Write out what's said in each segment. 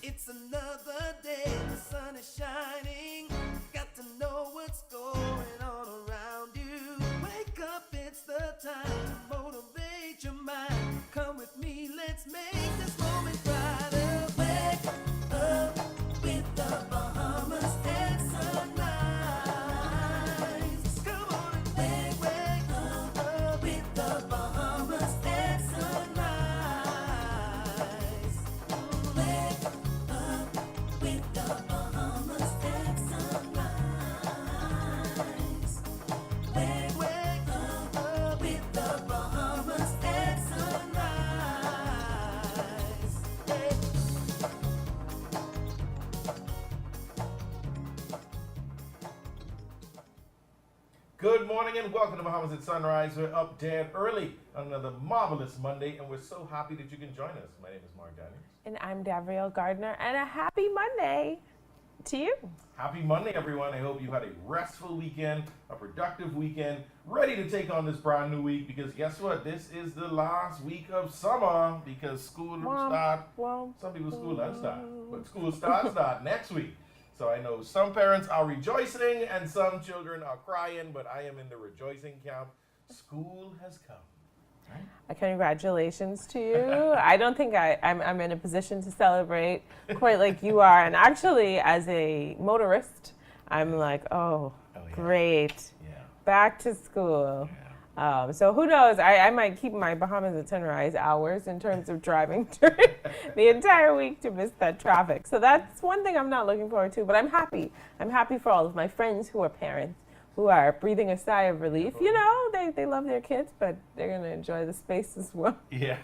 It's another day, the sun is shining. Got to know what's going on around you. Wake up, it's the time to motivate your mind. Come with me, let's make this moment brighter. Wake up with the Bahamas at sunrise. Come on and wake up with the Bahamas at sunrise. Wake up with the Bahamas at sunrise. Wake up with the Bahamas at sunrise. Hey. Good morning and welcome to Bahamas at Sunrise. We're up dead early on another marvelous Monday, and we're so happy that you can join us. My name is Mark Daniels. And I'm Darville Gardner, and a happy Monday to you. Happy Monday, everyone. I hope you had a restful weekend, a productive weekend, ready to take on this brand new week, because guess what? This is the last week of summer because school start. Some people's school doesn't start, but school starts next week. So I know some parents are rejoicing and some children are crying, but I am in the rejoicing camp. School has come. Right? Congratulations to you. I don't think I'm in a position to celebrate quite like you are. And actually, as a motorist, I'm like, great. Yeah. Back to school. Yeah. So who knows? I might keep my Bahamas at Sunrise hours in terms of driving during the entire week to miss that traffic. So that's one thing I'm not looking forward to, but I'm happy. I'm happy for all of my friends who are parents, who are breathing a sigh of relief. You know, they love their kids, but they're going to enjoy the space as well. Yeah.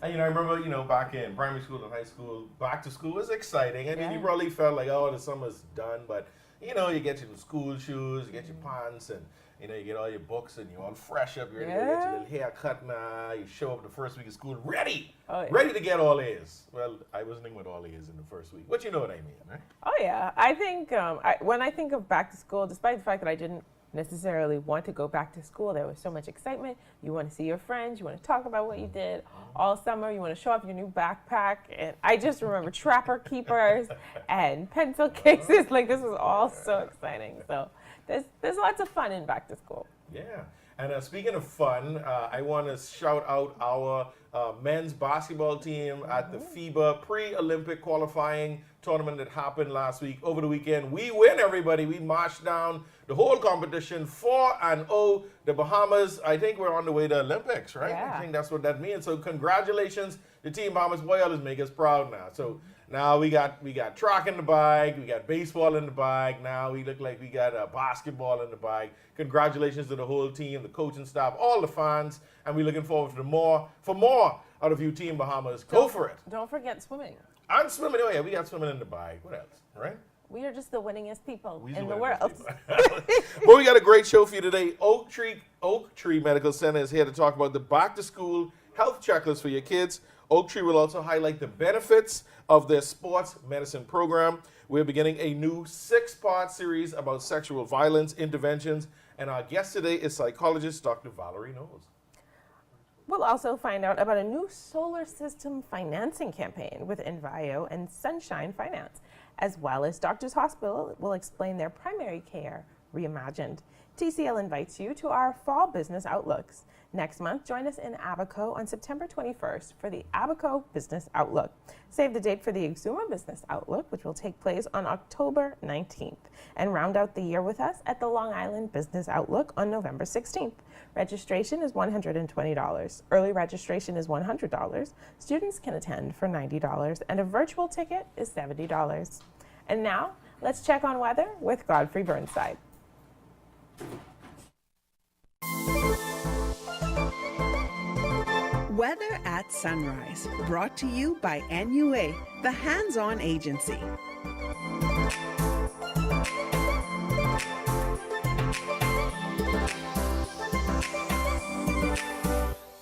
And, I remember, back in primary school and high school, back to school was exciting. I mean, you probably felt like, the summer's done, but, you get your school shoes, you get your pants, and, you get all your books, and you're all fresh up. You're ready to get your little haircut now. You show up the first week of school ready to get all A's. Well, I wasn't with all A's in the first week, but you know what I mean, right? Oh, yeah. I think when I think of back to school, despite the fact that I didn't necessarily want to go back to school, there was so much excitement. You want to see your friends. You want to talk about what you did all summer. You want to show off your new backpack. And I just remember trapper keepers and pencil cases. Like, this was all so exciting. So there's lots of fun in back to school. Yeah. And speaking of fun, I want to shout out our men's basketball team at the FIBA pre-Olympic qualifying tournament that happened last week. Over the weekend, we win, everybody. We marched down the whole competition 4-0. The Bahamas, I think we're on the way to Olympics, right? Yeah. I think that's what that means. So congratulations to Team Bahamas. Boy, y'all just make us proud now. So now we got track in the bag, we got baseball in the bag, now we look like we got basketball in the bag. Congratulations to the whole team, the coaching staff, all the fans, and we're looking forward to more out of you, Team Bahamas. Go for it. Don't forget swimming. And swimming, we got swimming in the bag. What else, right? We are just the winningest people We's in the world. Well, we got a great show for you today. Oaktree Medical Center is here to talk about the back-to-school health checklist for your kids. Oaktree will also highlight the benefits of their sports medicine program. We're beginning a new 6-part series about sexual violence interventions, and our guest today is psychologist Dr. Valerie Knowles. We'll also find out about a new solar system financing campaign with Envio and Sunshine Finance, as well as Doctors Hospital will explain their primary care reimagined. TCL invites you to our fall business outlooks. Next month, join us in Abaco on September 21st for the Abaco Business Outlook. Save the date for the Exuma Business Outlook, which will take place on October 19th. And round out the year with us at the Long Island Business Outlook on November 16th. Registration is $120. Early registration is $100. Students can attend for $90, and a virtual ticket is $70. And now, let's check on weather with Godfrey Burnside. Weather at Sunrise, brought to you by NUA, the hands-on agency.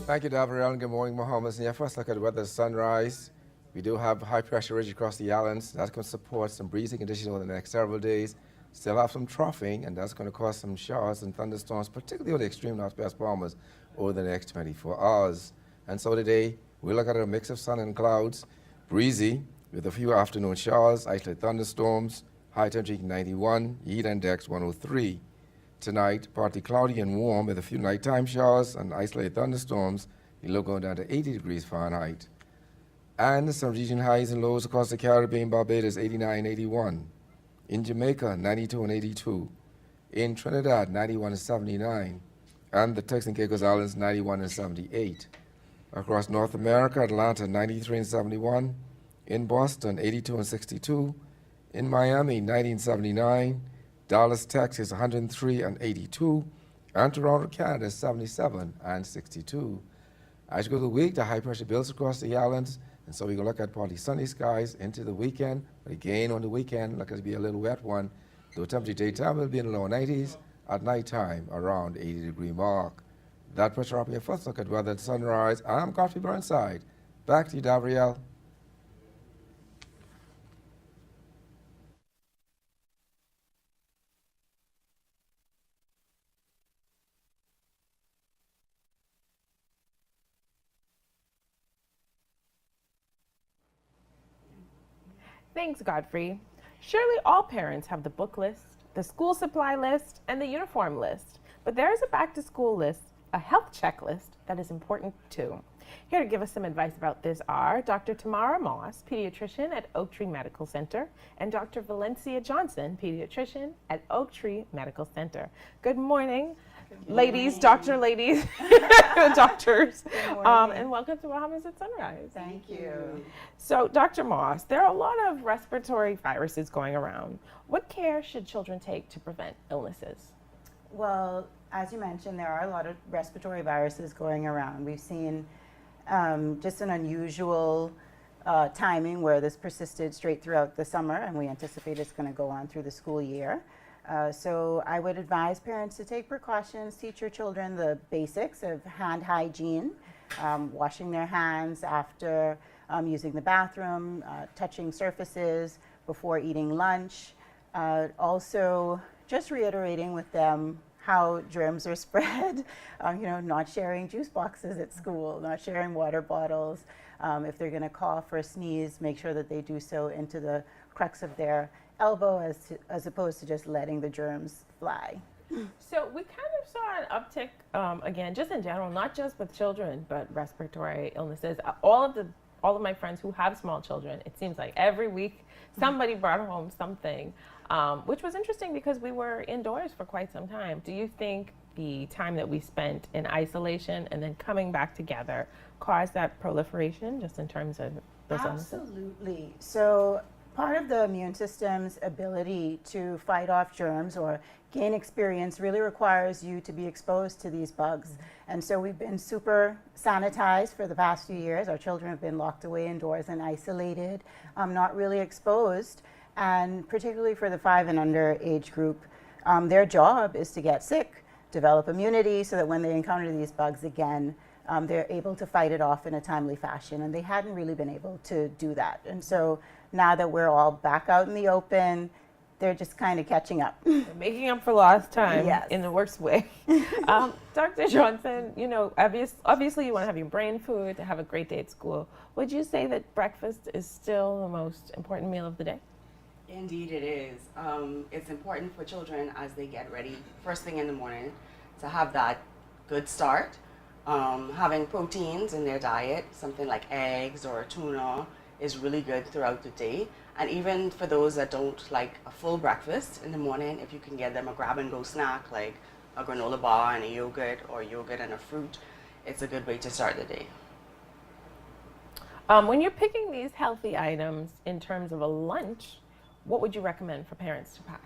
Thank you, Darville, and good morning, Bahamas. Yeah, first look at the weather at Sunrise. We do have high pressure ridge across the islands. That's going to support some breezy conditions over the next several days. Still have some troughing, and that's going to cause some showers and thunderstorms, particularly on the extreme northwest Bahamas, over the next 24 hours. And so today, we look at a mix of sun and clouds, breezy, with a few afternoon showers, isolated thunderstorms, high temperature 91, heat index 103. Tonight, partly cloudy and warm with a few nighttime showers and isolated thunderstorms, the low going down to 80 degrees Fahrenheit. And some region highs and lows across the Caribbean, Barbados 89, 81. In Jamaica, 92 and 82. In Trinidad, 91 and 79. And the Turks and Caicos Islands, 91 and 78. Across North America, Atlanta, 93 and 71. In Boston, 82 and 62. In Miami, 90 and 79. Dallas, Texas, 103 and 82. And Toronto, Canada, 77 and 62. As you go through the week, the high pressure builds across the islands. And so we're going to look at partly sunny skies into the weekend. But again, on the weekend, look at it be a little wet one. The temperature daytime will be in the low 90s. At nighttime, around 80-degree mark. That puts her up your first look at weather at sunrise. I'm Godfrey Burnside. Back to you, Darville. Thanks, Godfrey. Surely all parents have the book list, the school supply list, and the uniform list. But there is a back-to-school list, a health checklist, that is important too. Here to give us some advice about this are Dr. Tamara Moss, pediatrician at Oaktree Medical Center, and Dr. Valencia Johnson, pediatrician at Oaktree Medical Center. Good morning, ladies, doctors, and welcome to Bahamas at Sunrise. Thank you. So, Dr. Moss, there are a lot of respiratory viruses going around. What care should children take to prevent illnesses? Well, as you mentioned, there are a lot of respiratory viruses going around. We've seen just an unusual timing where this persisted straight throughout the summer, and we anticipate it's going to go on through the school year. So I would advise parents to take precautions, teach your children the basics of hand hygiene, washing their hands after using the bathroom, touching surfaces before eating lunch. Also, just reiterating with them how germs are spread, not sharing juice boxes at school, not sharing water bottles. If they're going to cough or sneeze, make sure that they do so into the crux of their elbow as opposed to just letting the germs fly. So we kind of saw an uptick, again, just in general, not just with children, but respiratory illnesses. All of my friends who have small children, it seems like every week somebody brought home something, which was interesting because we were indoors for quite some time. Do you think the time that we spent in isolation and then coming back together caused that proliferation just in terms of those illnesses? Absolutely. So part of the immune system's ability to fight off germs or gain experience really requires you to be exposed to these bugs. And so we've been super sanitized for the past few years. Our children have been locked away indoors and isolated, not really exposed. And particularly for the 5 and under age group, their job is to get sick, develop immunity so that when they encounter these bugs again, they're able to fight it off in a timely fashion. And they hadn't really been able to do that. And so now that we're all back out in the open, they're just kind of catching up. They're making up for lost time, yes, in the worst way. Dr. Johnson, obviously you want to have your brain food to have a great day at school. Would you say that breakfast is still the most important meal of the day? Indeed it is. It's important for children as they get ready first thing in the morning to have that good start. Having proteins in their diet, something like eggs or tuna, is really good throughout the day. And even for those that don't like a full breakfast in the morning, if you can get them a grab-and-go snack like a granola bar and a yogurt or yogurt and a fruit, it's a good way to start the day. When you're picking these healthy items in terms of a lunch, what would you recommend for parents to pack?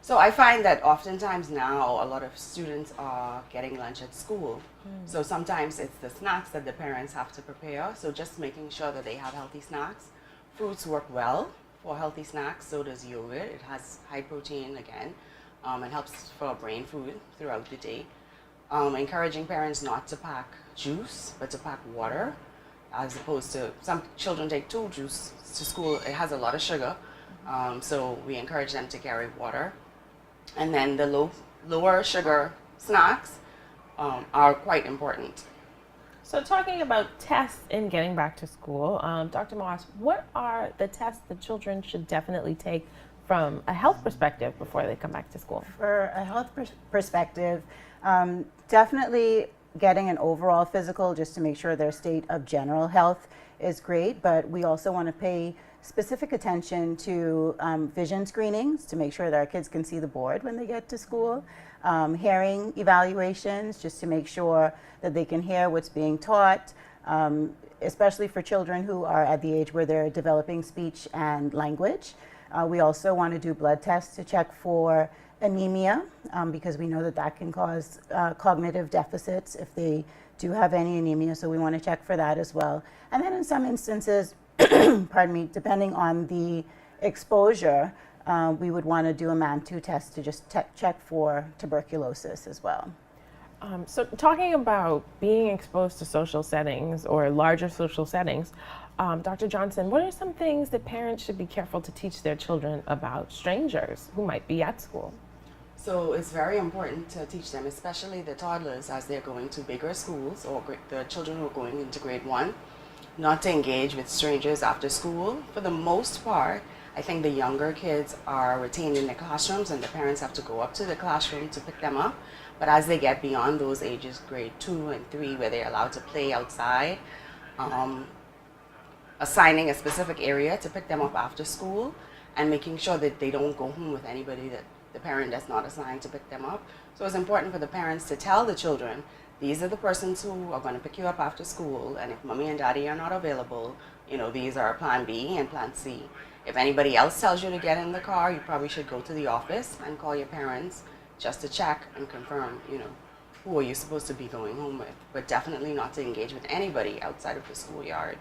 So I find that oftentimes now a lot of students are getting lunch at school. So sometimes it's the snacks that the parents have to prepare. So just making sure that they have healthy snacks. Fruits work well for healthy snacks, so does yogurt. It has high protein again. It helps for brain food throughout the day. Encouraging parents not to pack juice, but to pack water, as opposed to some children take 2 juice to school. It has a lot of sugar, so we encourage them to carry water. And then the lower sugar snacks are quite important. So talking about tests and getting back to school, Dr. Moss, what are the tests that children should definitely take from a health perspective before they come back to school? For a health perspective, definitely getting an overall physical just to make sure their state of general health is great, but we also want to pay specific attention to vision screenings to make sure that our kids can see the board when they get to school, hearing evaluations just to make sure that they can hear what's being taught, especially for children who are at the age where they're developing speech and language. We also want to do blood tests to check for anemia because we know that that can cause cognitive deficits if they do have any anemia, so we want to check for that as well. And then in some instances, pardon me, depending on the exposure, we would want to do a MAN2 test to just check for tuberculosis as well. So talking about being exposed to social settings or larger social settings, Dr. Johnson, what are some things that parents should be careful to teach their children about strangers who might be at school? So it's very important to teach them, especially the toddlers as they're going to bigger schools, or the children who are going into grade 1, not to engage with strangers after school. For the most part, I think the younger kids are retained in the classrooms and the parents have to go up to the classroom to pick them up. But as they get beyond those ages, grade 2 and 3, where they're allowed to play outside, assigning a specific area to pick them up after school and making sure that they don't go home with anybody that the parent that's not assigned to pick them up. So it's important for the parents to tell the children, these are the persons who are going to pick you up after school, and if mommy and daddy are not available, you know, these are plan B and plan C. If anybody else tells you to get in the car, you probably should go to the office and call your parents just to check and confirm, you know, who are you supposed to be going home with, but definitely not to engage with anybody outside of the schoolyard.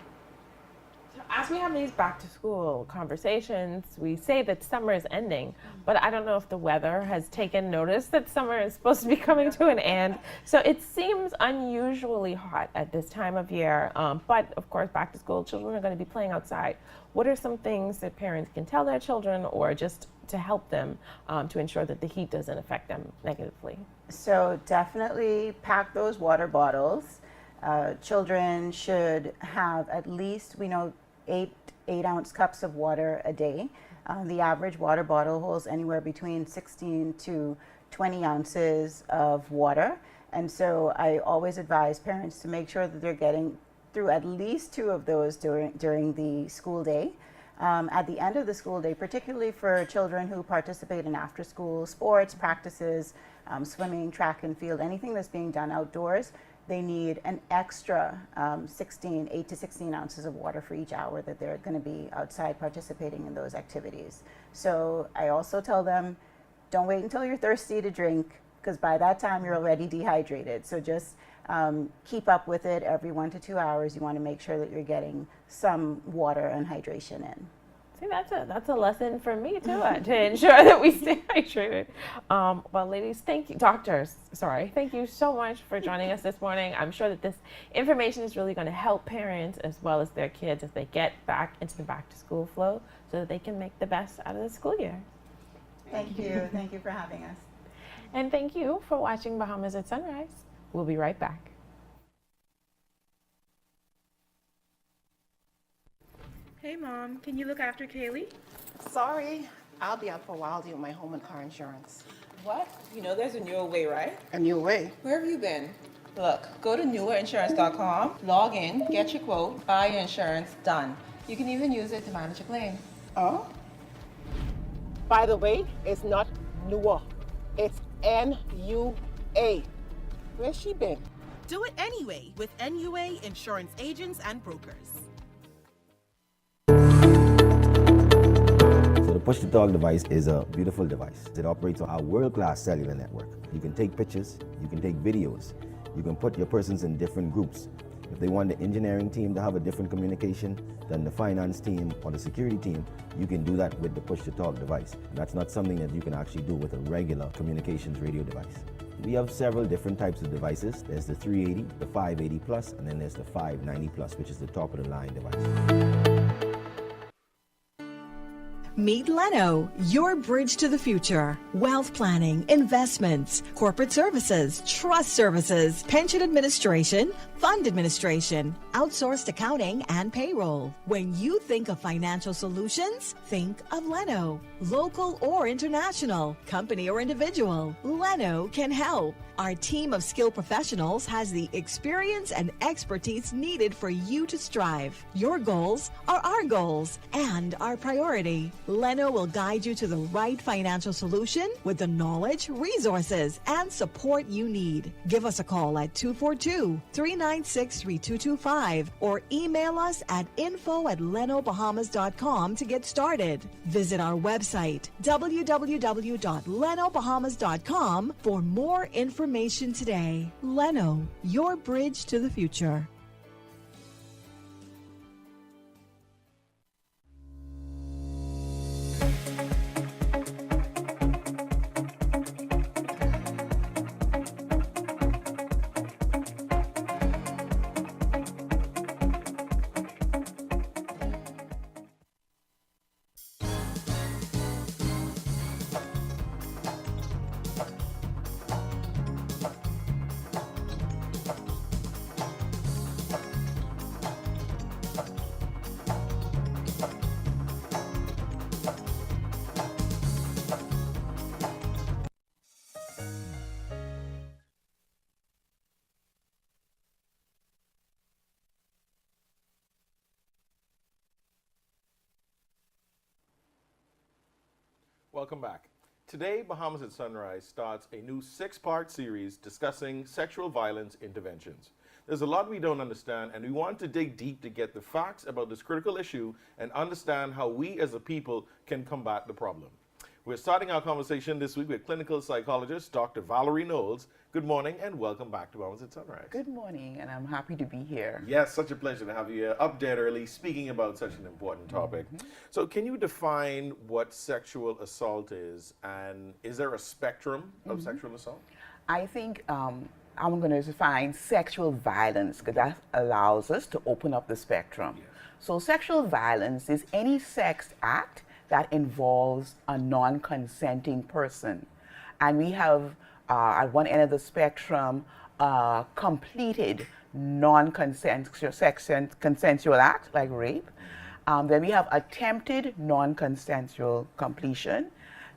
As we have these back to school conversations, we say that summer is ending, but I don't know if the weather has taken notice that summer is supposed to be coming to an end. So it seems unusually hot at this time of year, but of course back to school, children are going to be playing outside. What are some things that parents can tell their children or just to help them to ensure that the heat doesn't affect them negatively? So definitely pack those water bottles. Children should have at least, we know, 8-ounce cups of water a day. The average water bottle holds anywhere between 16 to 20 ounces of water. And so I always advise parents to make sure that they're getting through at least 2 of those during the school day. At the end of the school day, particularly for children who participate in after-school sports, practices, swimming, track and field, anything that's being done outdoors, they need an extra 8 to 16 ounces of water for each hour that they're going to be outside participating in those activities. So I also tell them, don't wait until you're thirsty to drink, because by that time you're already dehydrated. So just keep up with it every 1 to 2 hours. You want to make sure that you're getting some water and hydration in. See, that's a lesson for me too, to ensure that we stay hydrated. Well, ladies, thank you, doctors, sorry, thank you so much for joining us this morning. I'm sure that this information is really going to help parents as well as their kids as they get back into the back to school flow so that they can make the best out of the school year. Thank you. Thank you for having us. And thank you for watching Bahamas at Sunrise. We'll be right back. Hey, Mom, can you look after Kaylee? Sorry, I'll be out for a while dealing with my home and car insurance. What? You know there's a newer way, right? A new way? Where have you been? Look, go to newerinsurance.com, log in, get your quote, buy your insurance, done. You can even use it to manage a claim. Oh? By the way, it's not newer. It's N-U-A. Where's she been? Do it anyway with NUA Insurance Agents and Brokers. The push-to-talk device is a beautiful device. It operates on our world-class cellular network. You can take pictures, you can take videos, you can put your persons in different groups. If they want the engineering team to have a different communication than the finance team or the security team, you can do that with the push-to-talk device. And that's not something that you can actually do with a regular communications radio device. We have several different types of devices. There's the 380, the 580 plus, and then there's the 590 plus, which is the top of the line device. Meet Leno, your bridge to the future. Wealth planning, investments, corporate services, trust services, pension administration, fund administration, outsourced accounting, and payroll. When you think of financial solutions, think of Leno. Local or international, company or individual, Leno can help. Our team of skilled professionals has the experience and expertise needed for you to strive. Your goals are our goals and our priority. Leno will guide you to the right financial solution with the knowledge, resources, and support you need. Give us a call at 242-396-3225 or email us at info@lenobahamas.com to get started. Visit our website, www.lenobahamas.com, for more information today. Leno, your bridge to the future. Welcome back. Today, Bahamas at Sunrise starts a new 6-part series discussing sexual violence interventions. There's a lot we don't understand, and we want to dig deep to get the facts about this critical issue and understand how we as a people can combat the problem. We're starting our conversation this week with clinical psychologist Dr. Valerie Knowles. Good morning and welcome back to Bahamas at Sunrise. Good morning, and I'm happy to be here. Yes, such a pleasure to have you up dead early speaking about such an important topic. So can you define what sexual assault is, and is there a spectrum of sexual assault? I think I'm going to define sexual violence because that allows us to open up the spectrum. Yes. So sexual violence is any sex act that involves a non-consenting person. And we have, at one end of the spectrum, completed non-consensual act, like rape. Then we have attempted non-consensual completion.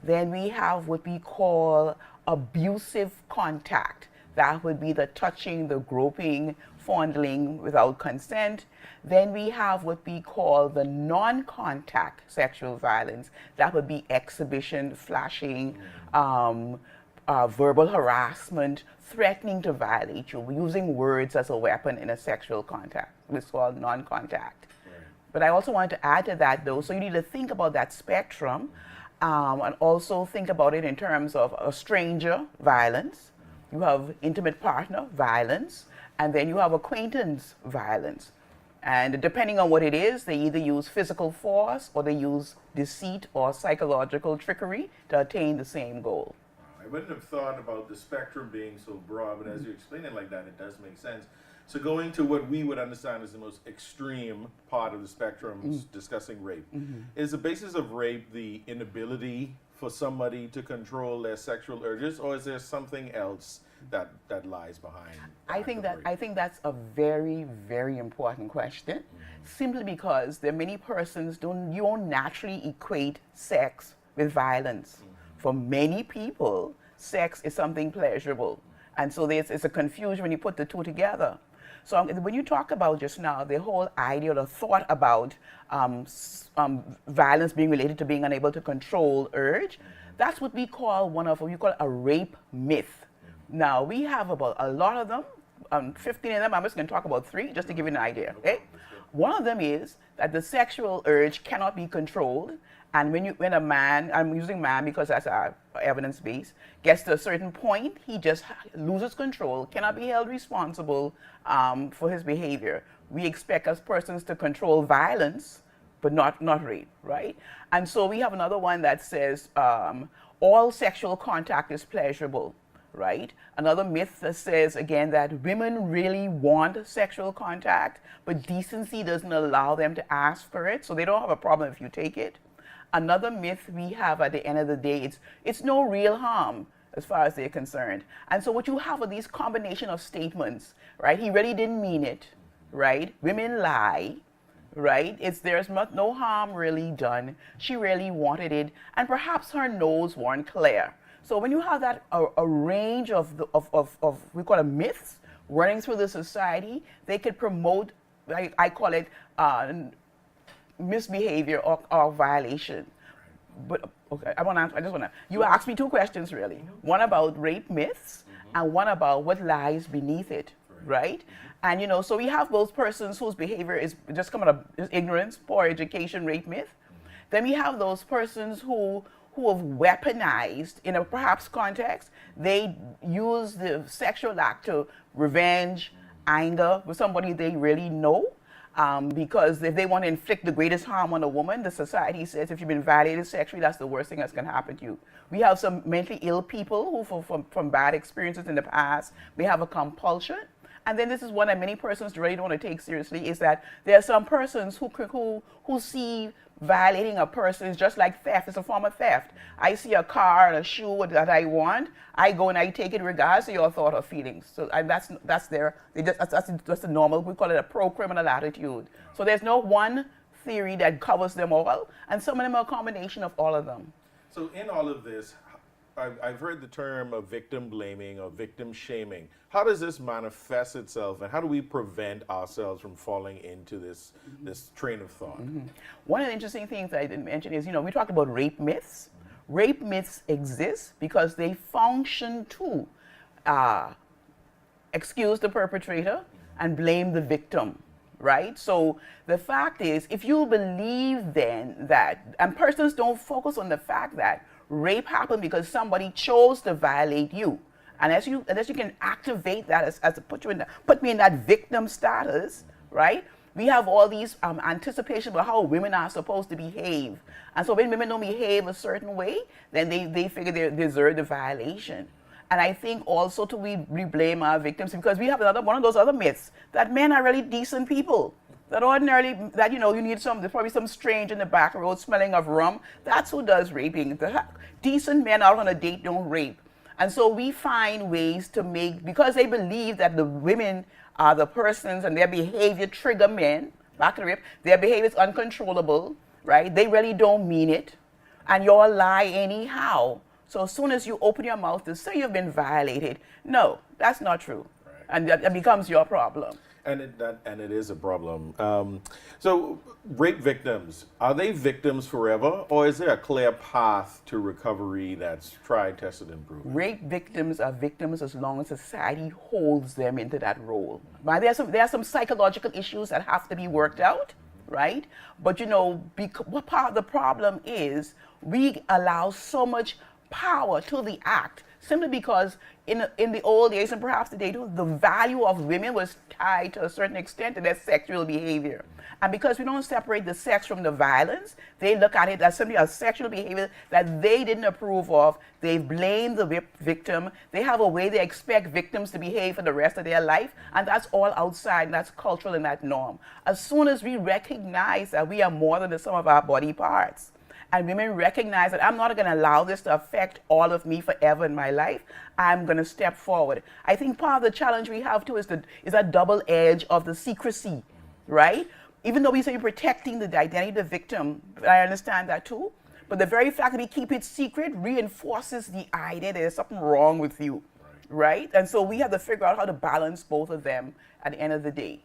Then we have what we call abusive contact. That would be the touching, the groping, fondling without consent. Then we have what we call the non-contact sexual violence. That would be exhibition, flashing, verbal harassment, threatening to violate you, using words as a weapon in a sexual contact. It's called non-contact. Right. But I also wanted to add to that, though, so you need to think about that spectrum and also think about it in terms of a stranger violence. You have intimate partner violence, and then you have acquaintance violence. And depending on what it is, they either use physical force or they use deceit or psychological trickery to attain the same goal. I wouldn't have thought about the spectrum being so broad, but as you explain it like that, it does make sense. So going to what we would understand as the most extreme part of the spectrum, discussing rape. Is the basis of rape the inability for somebody to control their sexual urges, or is there something else that lies behind? I think that's a very, very important question, simply because there are many persons you don't naturally equate sex with violence. For many people, sex is something pleasurable, and so it's a confusion when you put the two together. So when you talk about just now the whole idea or the thought about violence being related to being unable to control urge, that's what we call a rape myth. Now, we have about a lot of them, 15 of them. I'm just going to talk about 3 just to give you an idea. Okay? One of them is that the sexual urge cannot be controlled, and when a man, I'm using man because that's our evidence base, gets to a certain point, he just loses control, cannot be held responsible for his behavior. We expect as persons to control violence, but not rape, right? And so we have another one that says all sexual contact is pleasurable. Right? Another myth that says, again, that women really want sexual contact, but decency doesn't allow them to ask for it, so they don't have a problem if you take it. Another myth we have at the end of the day, it's no real harm as far as they're concerned. And so what you have are these combination of statements, right? He really didn't mean it, right? Women lie, right? There's no harm really done. She really wanted it, and perhaps her nose weren't clear. So when you have that a range of we call it myths running through the society, they could promote, I call it misbehavior or violation. But okay, you asked me two questions really. One about rape myths and one about what lies beneath it, right? And you know, so we have those persons whose behavior is just coming out of ignorance, poor education, rape myth. Then we have those persons who have weaponized, in a perhaps context, they use the sexual act to revenge, anger with somebody they really know. Because if they want to inflict the greatest harm on a woman, the society says if you've been violated sexually, that's the worst thing that's going to happen to you. We have some mentally ill people who, from bad experiences in the past, may have a compulsion. And then this is one that many persons really don't want to take seriously, is that there are some persons who see violating a person is just like theft. It's a form of theft. I see a car and a shoe that I want, I go and I take it regardless of your thought or feelings. So that's the normal, we call it a pro-criminal attitude. So there's no one theory that covers them all, and some of them are a combination of all of them. So in all of this, I've heard the term of victim blaming or victim shaming. How does this manifest itself, and how do we prevent ourselves from falling into this train of thought? One of the interesting things I didn't mention is, you know, we talked about rape myths. Rape myths exist because they function to excuse the perpetrator and blame the victim, right? So the fact is, if you believe then that, and persons don't focus on the fact that rape happened because somebody chose to violate you. Unless you can activate that as put me in that victim status, right? We have all these anticipation about how women are supposed to behave. And so when women don't behave a certain way, then they figure they deserve the violation. And I think also we blame our victims because we have one of those other myths that men are really decent people. That ordinarily, that you know, you need there's probably some strange in the back road smelling of rum. That's who does raping. The decent men out on a date don't rape. And so we find ways to because they believe that the women are the persons and their behavior trigger men, back to the rape, their behavior is uncontrollable, right? They really don't mean it. And you'll lie anyhow. So as soon as you open your mouth to say you've been violated, no, that's not true. Right. And that becomes your problem. And it is a problem. So rape victims, are they victims forever, or is there a clear path to recovery that's tried, tested, and proven? Rape victims are victims as long as society holds them into that role. But there are some psychological issues that have to be worked out, right? But you know, what part of the problem is we allow so much power to the act simply because in the old days, and perhaps today too, the value of women was tied to a certain extent to their sexual behavior. And because we don't separate the sex from the violence, they look at it as simply a sexual behavior that they didn't approve of. They blame the victim. They have a way they expect victims to behave for the rest of their life, and that's all outside, and that's cultural and that norm. As soon as we recognize that we are more than the sum of our body parts, and women recognize that I'm not going to allow this to affect all of me forever in my life, I'm going to step forward. I think part of the challenge we have too is that double edge of the secrecy, right? Even though we say we're protecting the identity of the victim, I understand that too, but the very fact that we keep it secret reinforces the idea that there's something wrong with you, right? And so we have to figure out how to balance both of them at the end of the day.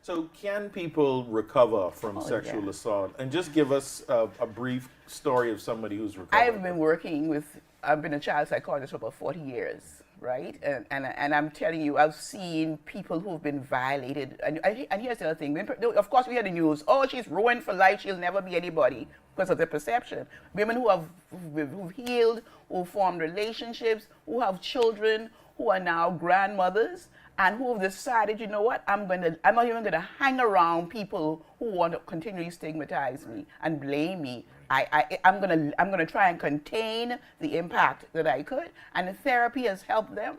So can people recover from sexual assault? And just give us a brief story of somebody who's recovered. I've been a child psychologist for about 40 years, right? And I'm telling you, I've seen people who've been violated. And here's the other thing. Of course, we hear the news, oh, she's ruined for life, she'll never be anybody, because of their perception. Women who've healed, who formed relationships, who have children, who are now grandmothers, and who have decided, you know what, I'm not even going to hang around people who want to continually stigmatize me and blame me. I'm going to try and contain the impact that I could, and the therapy has helped them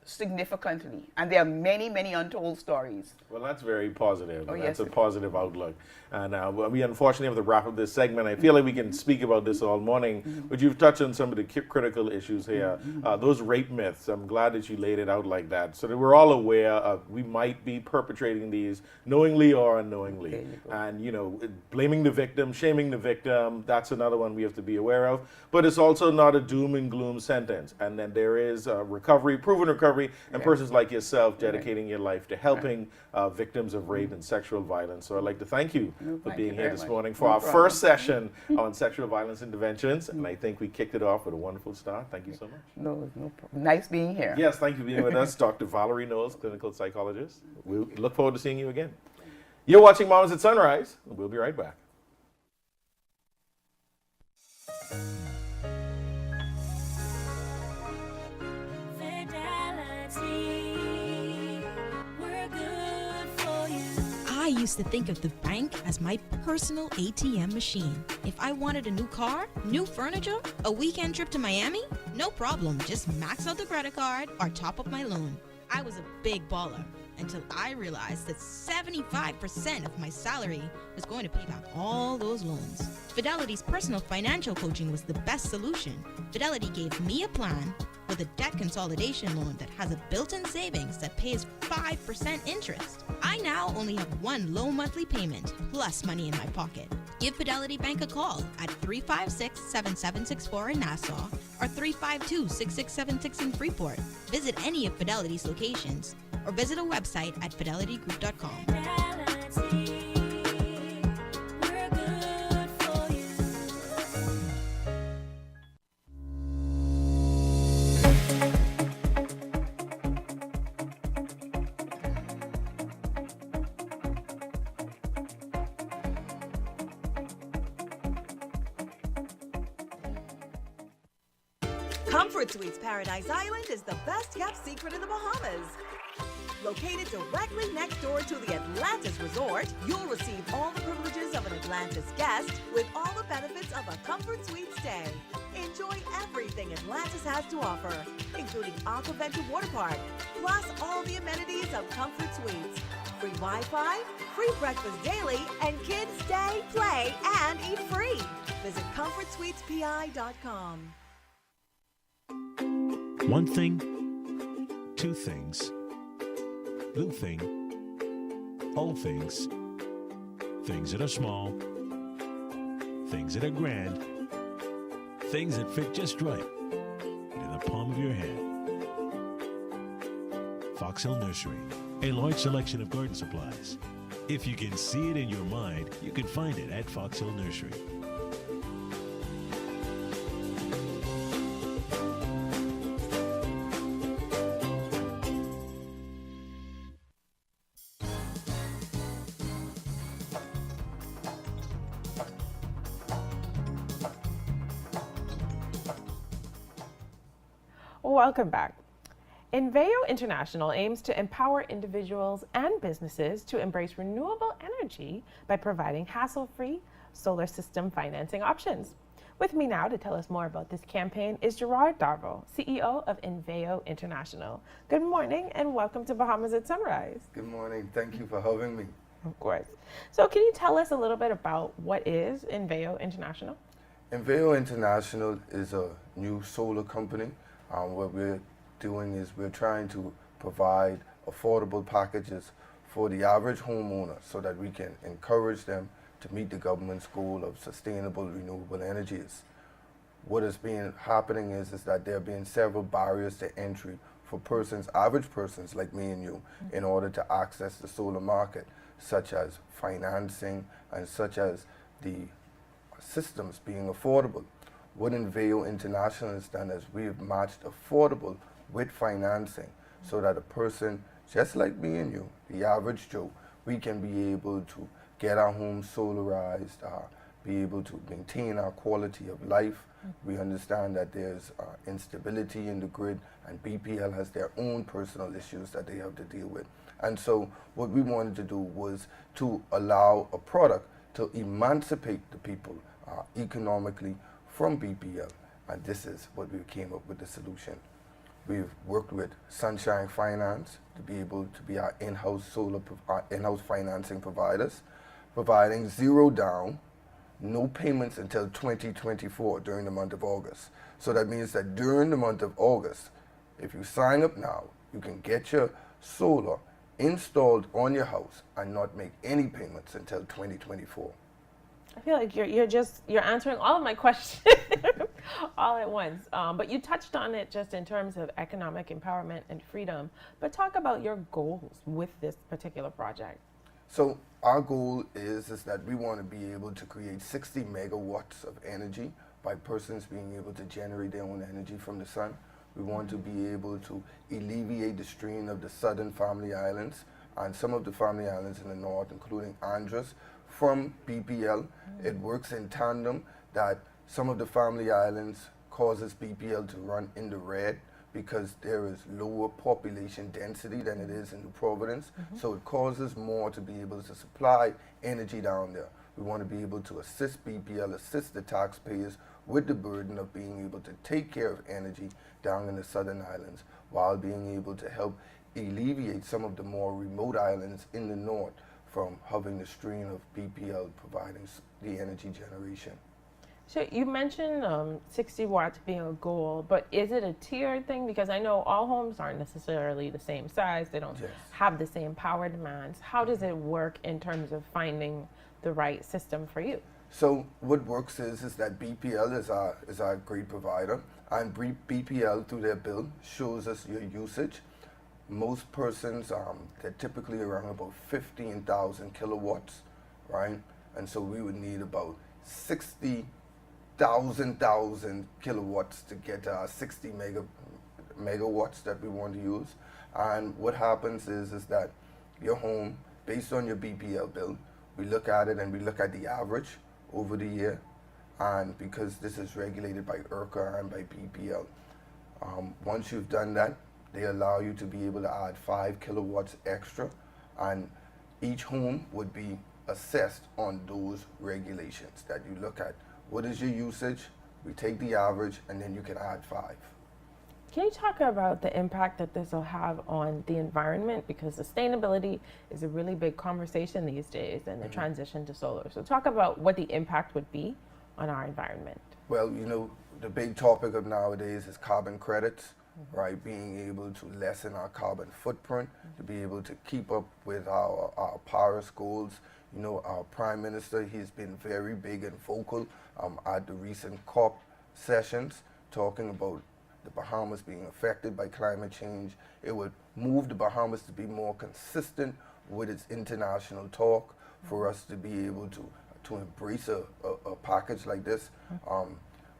significantly. And there are many, many untold stories. Well, that's very positive. Oh, That's yes, a positive outlook. And we unfortunately have to wrap up this segment. I feel like we can speak about this all morning, but you've touched on some of the critical issues here. Those rape myths, I'm glad that you laid it out like that so that we're all aware of we might be perpetrating these knowingly or unknowingly. And, you know, blaming the victim, shaming the victim, that's another one we have to be aware of. But it's also not a doom and gloom sentence. And then there is recovery, proven recovery, and persons like yourself dedicating your life to helping victims of rape and sexual violence. So I'd like to thank you for being here this morning for our first session on sexual violence interventions. And I think we kicked it off with a wonderful start. Thank you so much. No problem. Nice being here. Yes, thank you for being with us, Dr. Valerie Knowles, clinical psychologist. We look forward to seeing you again. You're watching Mamas at Sunrise. We'll be right back. I used to think of the bank as my personal ATM machine. If I wanted a new car, new furniture, a weekend trip to Miami, no problem, just max out the credit card or top up my loan. I was a big baller until I realized that 75% of my salary was going to pay back all those loans. Fidelity's personal financial coaching was the best solution. Fidelity gave me a plan with a debt consolidation loan that has a built-in savings that pays 5% interest. I now only have one low monthly payment plus money in my pocket. Give Fidelity Bank a call at 356-7764 in Nassau or 352-6676 in Freeport. Visit any of Fidelity's locations or visit a website at fidelitygroup.com. Comfort Suites Paradise Island is the best kept secret in the Bahamas. Located directly next door to the Atlantis Resort, you'll receive all the privileges of an Atlantis guest with all the benefits of a Comfort Suite stay. Enjoy everything Atlantis has to offer, including Aquaventure Water Park, plus all the amenities of Comfort Suites. Free Wi-Fi, free breakfast daily, and kids stay, play, and eat free. Visit ComfortSuitesPI.com. One thing, two things, little thing, all things, things that are small, things that are grand, things that fit just right in the palm of your hand. Fox Hill Nursery, a large selection of garden supplies. If you can see it in your mind, you can find it at Fox Hill Nursery. Welcome back. Enveo International aims to empower individuals and businesses to embrace renewable energy by providing hassle-free solar system financing options. With me now to tell us more about this campaign is Jerad, Darville, CEO of Enveo International. Good morning and welcome to Bahamas at Sunrise. Good morning. Thank you for having me. Of course. So can you tell us a little bit about what is Enveo International? Enveo International is a new solar company. What we're doing is we're trying to provide affordable packages for the average homeowner so that we can encourage them to meet the government's goal of sustainable renewable energies. What is happening is that there have been several barriers to entry for persons, average persons like me and you, in order to access the solar market, such as financing and such as the systems being affordable. What Enveo International has done is we've matched affordable with financing so that a person just like me and you, the average Joe, we can be able to get our home solarized, be able to maintain our quality of life. We understand that there's instability in the grid and BPL has their own personal issues that they have to deal with. And so what we wanted to do was to allow a product to emancipate the people economically from BPL, and this is what we came up with the solution. We've worked with Sunshine Finance to be able to be our in-house in-house financing providers, providing zero down, no payments until 2024 during the month of August. So that means that during the month of August, if you sign up now, you can get your solar installed on your house and not make any payments until 2024. I feel like you're answering all of my questions all at once. But you touched on it just in terms of economic empowerment and freedom. But talk about your goals with this particular project. So our goal is that we want to be able to create 60 megawatts of energy by persons being able to generate their own energy from the sun. We want to be able to alleviate the strain of the southern family islands and some of the family islands in the north, including Andros, from BPL. It works in tandem that some of the family islands causes BPL to run in the red because there is lower population density than it is in New Providence. So it causes more to be able to supply energy down there. We want to be able to assist BPL, assist the taxpayers with the burden of being able to take care of energy down in the southern islands while being able to help alleviate some of the more remote islands in the north from having the strain of BPL providing the energy generation. So you mentioned 60 watts being a goal, but is it a tiered thing? Because I know all homes aren't necessarily the same size. They don't have the same power demands. How does it work in terms of finding the right system for you? So what works is that BPL is our great provider, and BPL through their bill shows us your usage. Most persons, they're typically around about 15,000 kilowatts, right? And so we would need about 60,000 kilowatts to get our 60 megawatts that we want to use. And what happens is that your home, based on your BPL bill, we look at it and we look at the average over the year. And because this is regulated by IRCA and by BPL, once you've done that, they allow you to be able to add 5 kilowatts extra, and each home would be assessed on those regulations that you look at. What is your usage? We take the average, and then you can add 5. Can you talk about the impact that this will have on the environment? Because sustainability is a really big conversation these days, and the transition to solar. So talk about what the impact would be on our environment. Well, you know, the big topic of nowadays is carbon credits, right? Being able to lessen our carbon footprint, to be able to keep up with our Paris goals. You know, our Prime Minister, he's been very big and vocal at the recent COP sessions, talking about the Bahamas being affected by climate change. It would move the Bahamas to be more consistent with its international talk for us to be able to embrace a package like this.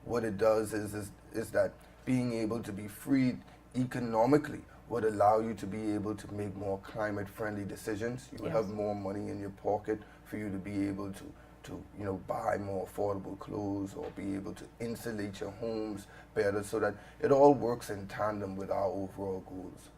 What it does is that being able to be freed economically would allow you to be able to make more climate-friendly decisions. You would have more money in your pocket for you to be able to you know, buy more affordable clothes or be able to insulate your homes better, so that it all works in tandem with our overall goals.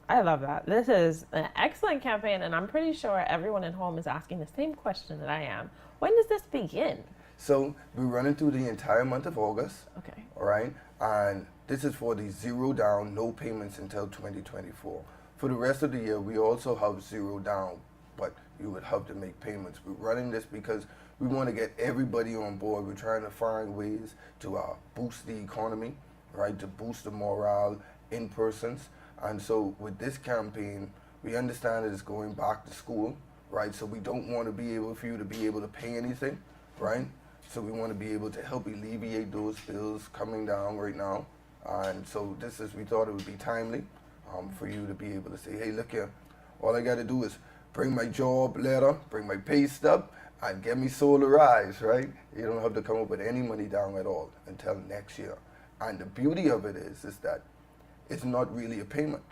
I love that. This is an excellent campaign, and I'm pretty sure everyone at home is asking the same question that I am. When does this begin? So we're running through the entire month of August. Okay. All right. And this is for the zero down, no payments until 2024. For the rest of the year, we also have zero down, but you would have to make payments. We're running this because we want to get everybody on board. We're trying to find ways to boost the economy, right, to boost the morale in persons. And so with this campaign, we understand that it's going back to school, right? So we don't want to be able for you to be able to pay anything, right? So we want to be able to help alleviate those bills coming down right now. And so we thought it would be timely for you to be able to say, hey, look here, all I got to do is bring my job letter, bring my pay stub, and get me solarized, right? You don't have to come up with any money down at all until next year. And the beauty of it is that it's not really a payment,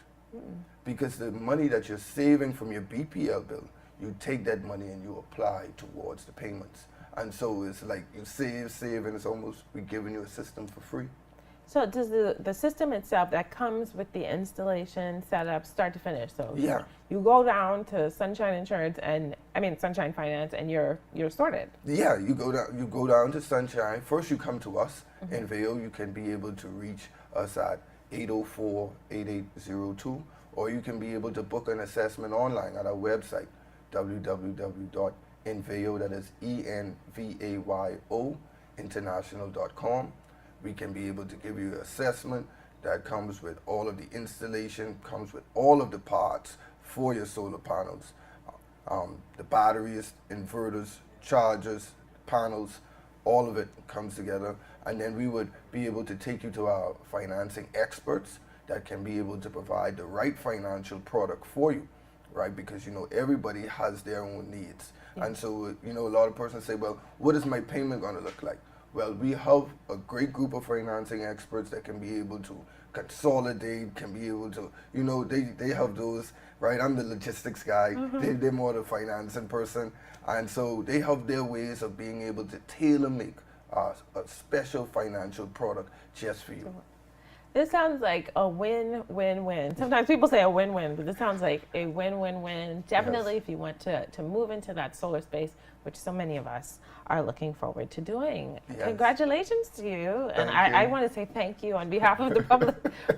because the money that you're saving from your BPL bill, you take that money and you apply towards the payments. And so it's like you save, and it's almost we're giving you a system for free. So does the system itself that comes with the installation setup start to finish? So you go down to Sunshine Finance, and you're sorted. Yeah, you go down to Sunshine. First you come to us in Vail. You can be able to reach us at 804-8802, or you can be able to book an assessment online at our website, www.envayo, that is ENVAYO, international.com. We can be able to give you an assessment that comes with all of the installation, comes with all of the parts for your solar panels. The batteries, inverters, chargers, panels, all of it comes together. And then we would be able to take you to our financing experts that can be able to provide the right financial product for you, right? Because, you know, everybody has their own needs. Yeah. And so, you know, a lot of persons say, well, what is my payment going to look like? Well, we have a great group of financing experts that can be able to consolidate, can be able to, you know, they have those, right? I'm the logistics guy. They're more the financing person. And so they have their ways of being able to tailor make a special financial product just for you. This sounds like a win-win-win. Sometimes people say a win-win, but this sounds like a win-win-win. Definitely, if you want to move into that solar space, which so many of us are looking forward to doing. Yes. Congratulations to you. And Thank you. I want to say thank you on behalf of the public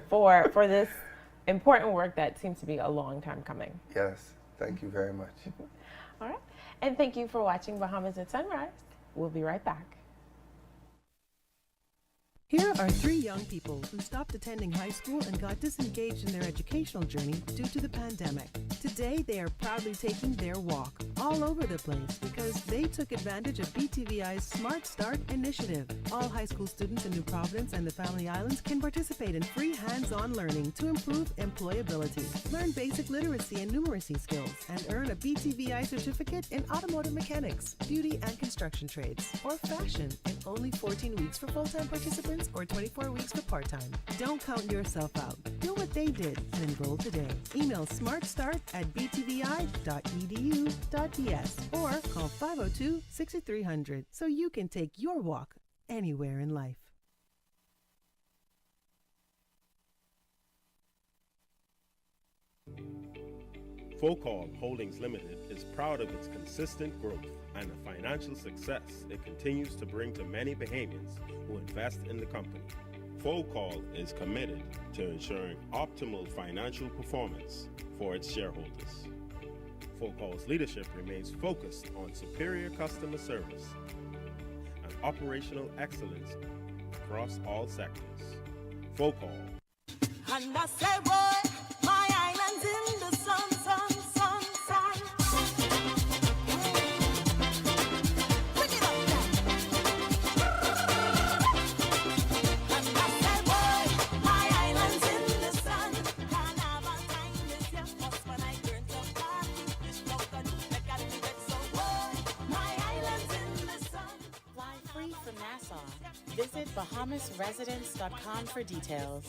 for this important work that seems to be a long time coming. Yes, thank you very much. All right. And thank you for watching Bahamas at Sunrise. We'll be right back. Here are 3 young people who stopped attending high school and got disengaged in their educational journey due to the pandemic. Today, they are proudly taking their walk all over the place because they took advantage of BTVI's Smart Start initiative. All high school students in New Providence and the Family Islands can participate in free hands-on learning to improve employability, learn basic literacy and numeracy skills, and earn a BTVI certificate in automotive mechanics, beauty and construction trades, or fashion in only 14 weeks for full-time participants or 24 weeks for part-time. Don't count yourself out. Do what they did and enroll today. Email smartstart@btvi.edu.ds or call 502-6300 so you can take your walk anywhere in life. Focall Holdings Limited is proud of its consistent growth and the financial success it continues to bring to many Bahamians who invest in the company. Focall is committed to ensuring optimal financial performance for its shareholders. Focall's leadership remains focused on superior customer service and operational excellence across all sectors. Focall. And I say, boy, my island's in the sun, sun, sun, sun. Bring it up now. And I say, boy, my island's in the sun. Carnival time is here. That's when I turn to party. This love can make a living. So, boy, my island's in the sun. Fly free from Nassau. Visit BahamasResidence.com for details.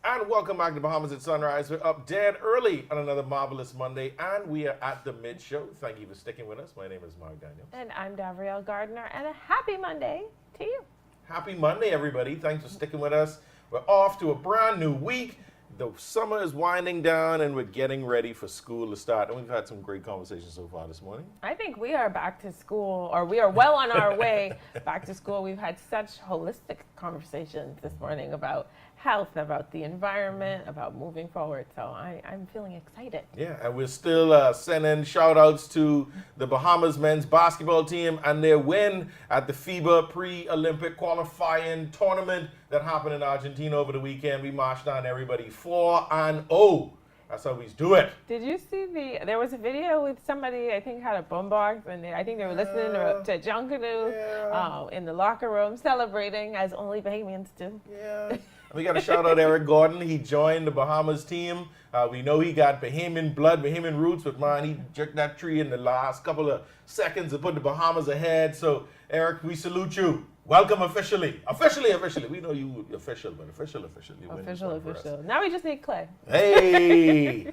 And welcome back to Bahamas at Sunrise. We're up dead early on another marvelous Monday, and we are at the mid-show. Thank you for sticking with us. My name is Mark Daniel. And I'm Darville Gardner, and a happy Monday to you. Happy Monday, everybody. Thanks for sticking with us. We're off to a brand new week. The summer is winding down, and we're getting ready for school to start. And we've had some great conversations so far this morning. I think we are back to school, or we are well on our way back to school. We've had such holistic conversations this morning about health, about the environment, about moving forward. So I'm feeling excited. Yeah, and we're still sending shout-outs to the Bahamas men's basketball team and their win at the FIBA pre-Olympic qualifying tournament that happened in Argentina over the weekend. We marched on everybody 4-0. That's how we do it. Did you see there was a video with somebody, I think, had a boombox, and I think they were listening to John Canoe in the locker room, celebrating as only Bahamians do. Yeah. We got to shout out Eric Gordon. He joined the Bahamas team. We know he got Bahamian blood, Bahamian roots, but man, he jerked that tree in the last couple of seconds to put the Bahamas ahead. So, Eric, we salute you. Welcome officially. Officially. We know you official, but official. Official. Now we just need Clay. Hey!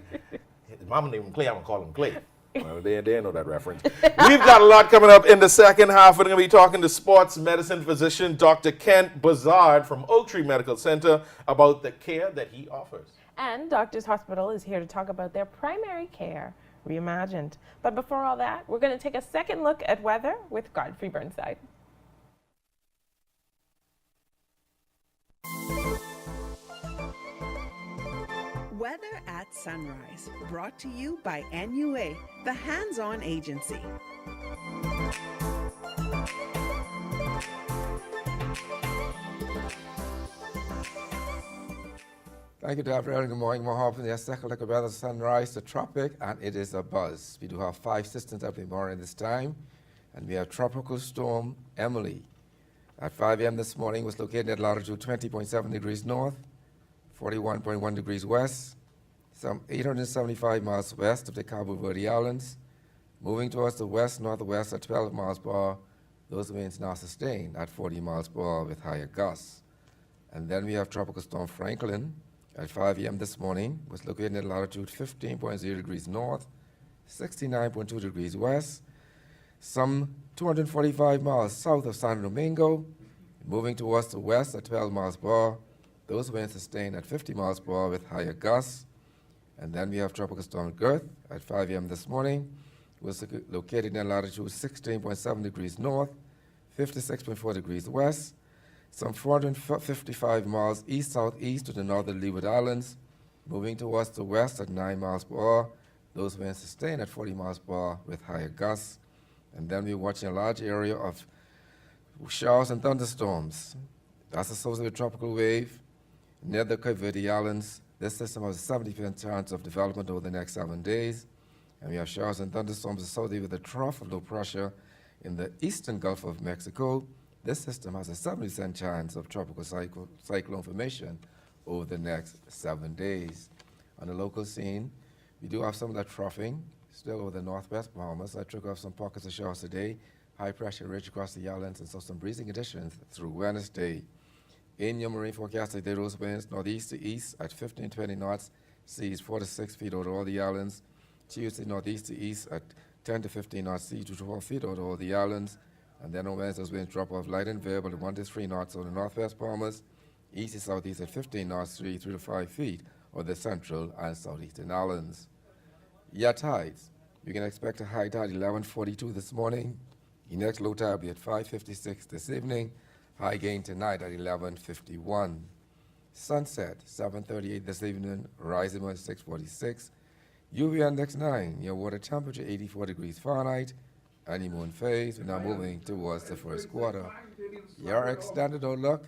His mama named him Clay. I'm going to call him Clay. Well, they know that reference. We've got a lot coming up in the second half. We're going to be talking to sports medicine physician Dr. Kent Bazard from Oaktree Medical Center about the care that he offers. And Doctors Hospital is here to talk about their primary care, Reimagined. But before all that, we're going to take a second look at weather with Godfrey Burnside. Weather at Sunrise, brought to you by NUA, the hands-on agency. Thank you, Darville. Good morning, Mohammed. Yes, second look at weather, sunrise, the tropic, and it is a buzz. We do have 5 systems up in morning this time, and we have Tropical Storm Emily. At 5 a.m. this morning, was located at latitude 20.7 degrees north, 41.1 degrees west, some 875 miles west of the Cabo Verde Islands, moving towards the west-northwest at 12 miles per hour. Those winds now sustained at 40 miles per hour with higher gusts. And then we have Tropical Storm Franklin at 5 a.m. this morning, was located at latitude 15.0 degrees north, 69.2 degrees west, some 245 miles south of San Domingo, moving towards the west at 12 miles per hour. Those winds sustained at 50 miles per hour with higher gusts. And then we have Tropical Storm Girth at 5 a.m. this morning, was located in latitude 16.7 degrees north, 56.4 degrees west, some 455 miles east-southeast to the northern Leeward Islands, moving towards the west at 9 miles per hour. Those winds sustained at 40 miles per hour with higher gusts. And then we're watching a large area of showers and thunderstorms. That's associated with tropical wave near the Cape Verde Islands. This system has a 70% chance of development over the next 7 days. And we have showers and thunderstorms associated with a trough of low pressure in the eastern Gulf of Mexico. This system has a 70% chance of tropical cyclone formation over the next 7 days. On the local scene, we do have some of that troughing still over the northwest Bahamas. I took off some pockets of showers today, high pressure ridge across the islands, and saw some breezing conditions through Wednesday. In your marine forecast today, those winds northeast to east at 15-20 knots, seas 4 to 6 feet over all the islands. Tuesday, northeast to east at 10 to 15 knots, sea 2 to 12 feet over all the islands. And then on Wednesday, those winds drop off light and variable at 1 to 3 knots over the northwest Bahamas, east to southeast at 15 knots, 3 to 5 feet over the central and southeastern islands. Your tides. You can expect a high tide 11:42 this morning. Your next low tide will be at 5:56 this evening. High gain tonight at 11:51. Sunset 7:38 this evening. Rising at 6:46. UV index 9. Your water temperature 84 degrees Fahrenheit. Honeymoon phase. We're now moving towards the first quarter. Your extended outlook.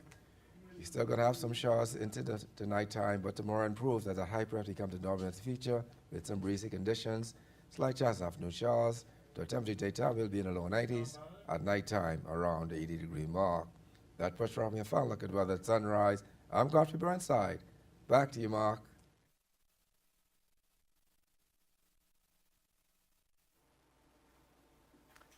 You're still going to have some showers into the nighttime, but tomorrow improves as a high pressure comes to dominant feature with some breezy conditions. Slight chance of afternoon showers. The temperature daytime will be in the low 90s. At nighttime, around the 80-degree mark. That puts from your final look at weather at sunrise. I'm Godfrey Burnside. Back to you, Mark.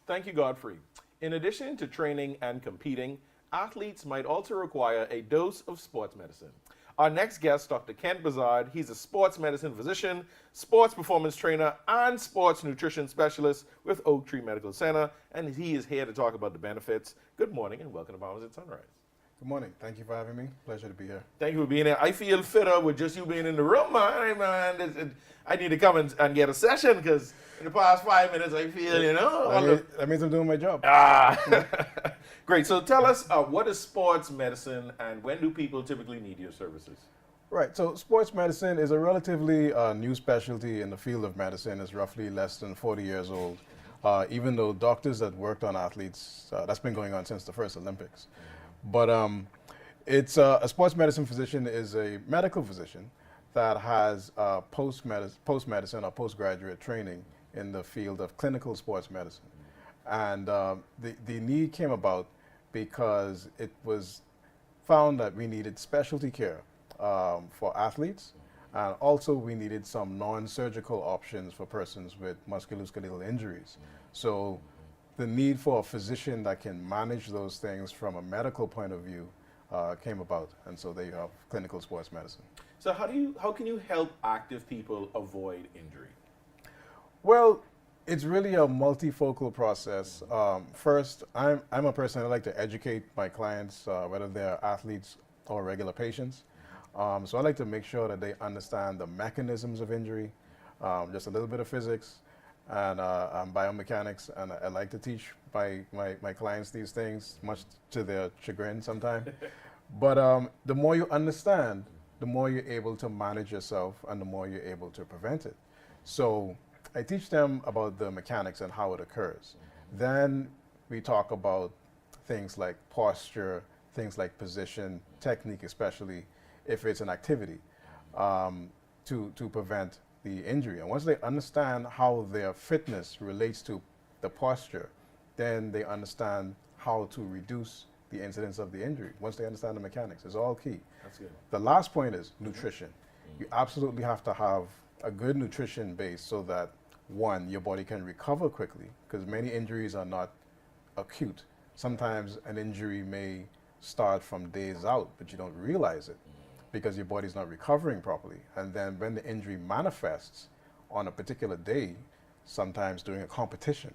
Thank you, Godfrey. In addition to training and competing, athletes might also require a dose of sports medicine. Our next guest, Dr. Kent Bazard, he's a sports medicine physician, sports performance trainer, and sports nutrition specialist with Oaktree Medical Center, and he is here to talk about the benefits. Good morning and welcome to Bahamas at Sunrise. Good morning. Thank you for having me. Pleasure to be here. Thank you for being here. I feel fitter with just you being in the room, man. I need to come and get a session because in the past 5 minutes I feel, That means I'm doing my job. Great. So tell us, what is sports medicine and when do people typically need your services? Right. So sports medicine is a relatively new specialty in the field of medicine. It's roughly less than 40 years old. Even though doctors that worked on athletes, that's been going on since the first Olympics. But it's a sports medicine physician is a medical physician that has post-medicine or postgraduate training in the field of clinical sports medicine. And the need came about because it was found that we needed specialty care for athletes, and also we needed some non-surgical options for persons with musculoskeletal injuries. So the need for a physician that can manage those things from a medical point of view came about, and so there you have clinical sports medicine. So how can you help active people avoid injury? Well, It's really a multifocal process. First, I'm a person I like to educate my clients, whether they're athletes or regular patients. So I like to make sure that they understand the mechanisms of injury, just a little bit of physics and biomechanics, and I like to teach my clients these things, much to their chagrin sometimes. But the more you understand, the more you're able to manage yourself and the more you're able to prevent it. So I teach them about the mechanics and how it occurs. Then we talk about things like posture, things like position, technique, especially if it's an activity, to prevent the injury. And once they understand how their fitness relates to the posture, then they understand how to reduce the incidence of the injury. Once they understand the mechanics, it's all key. That's good. The last point is nutrition. You absolutely have to have a good nutrition base so that, one, your body can recover quickly, because many injuries are not acute. Sometimes an injury may start from days out, but you don't realize it because your body's not recovering properly. And then when the injury manifests on a particular day, sometimes during a competition,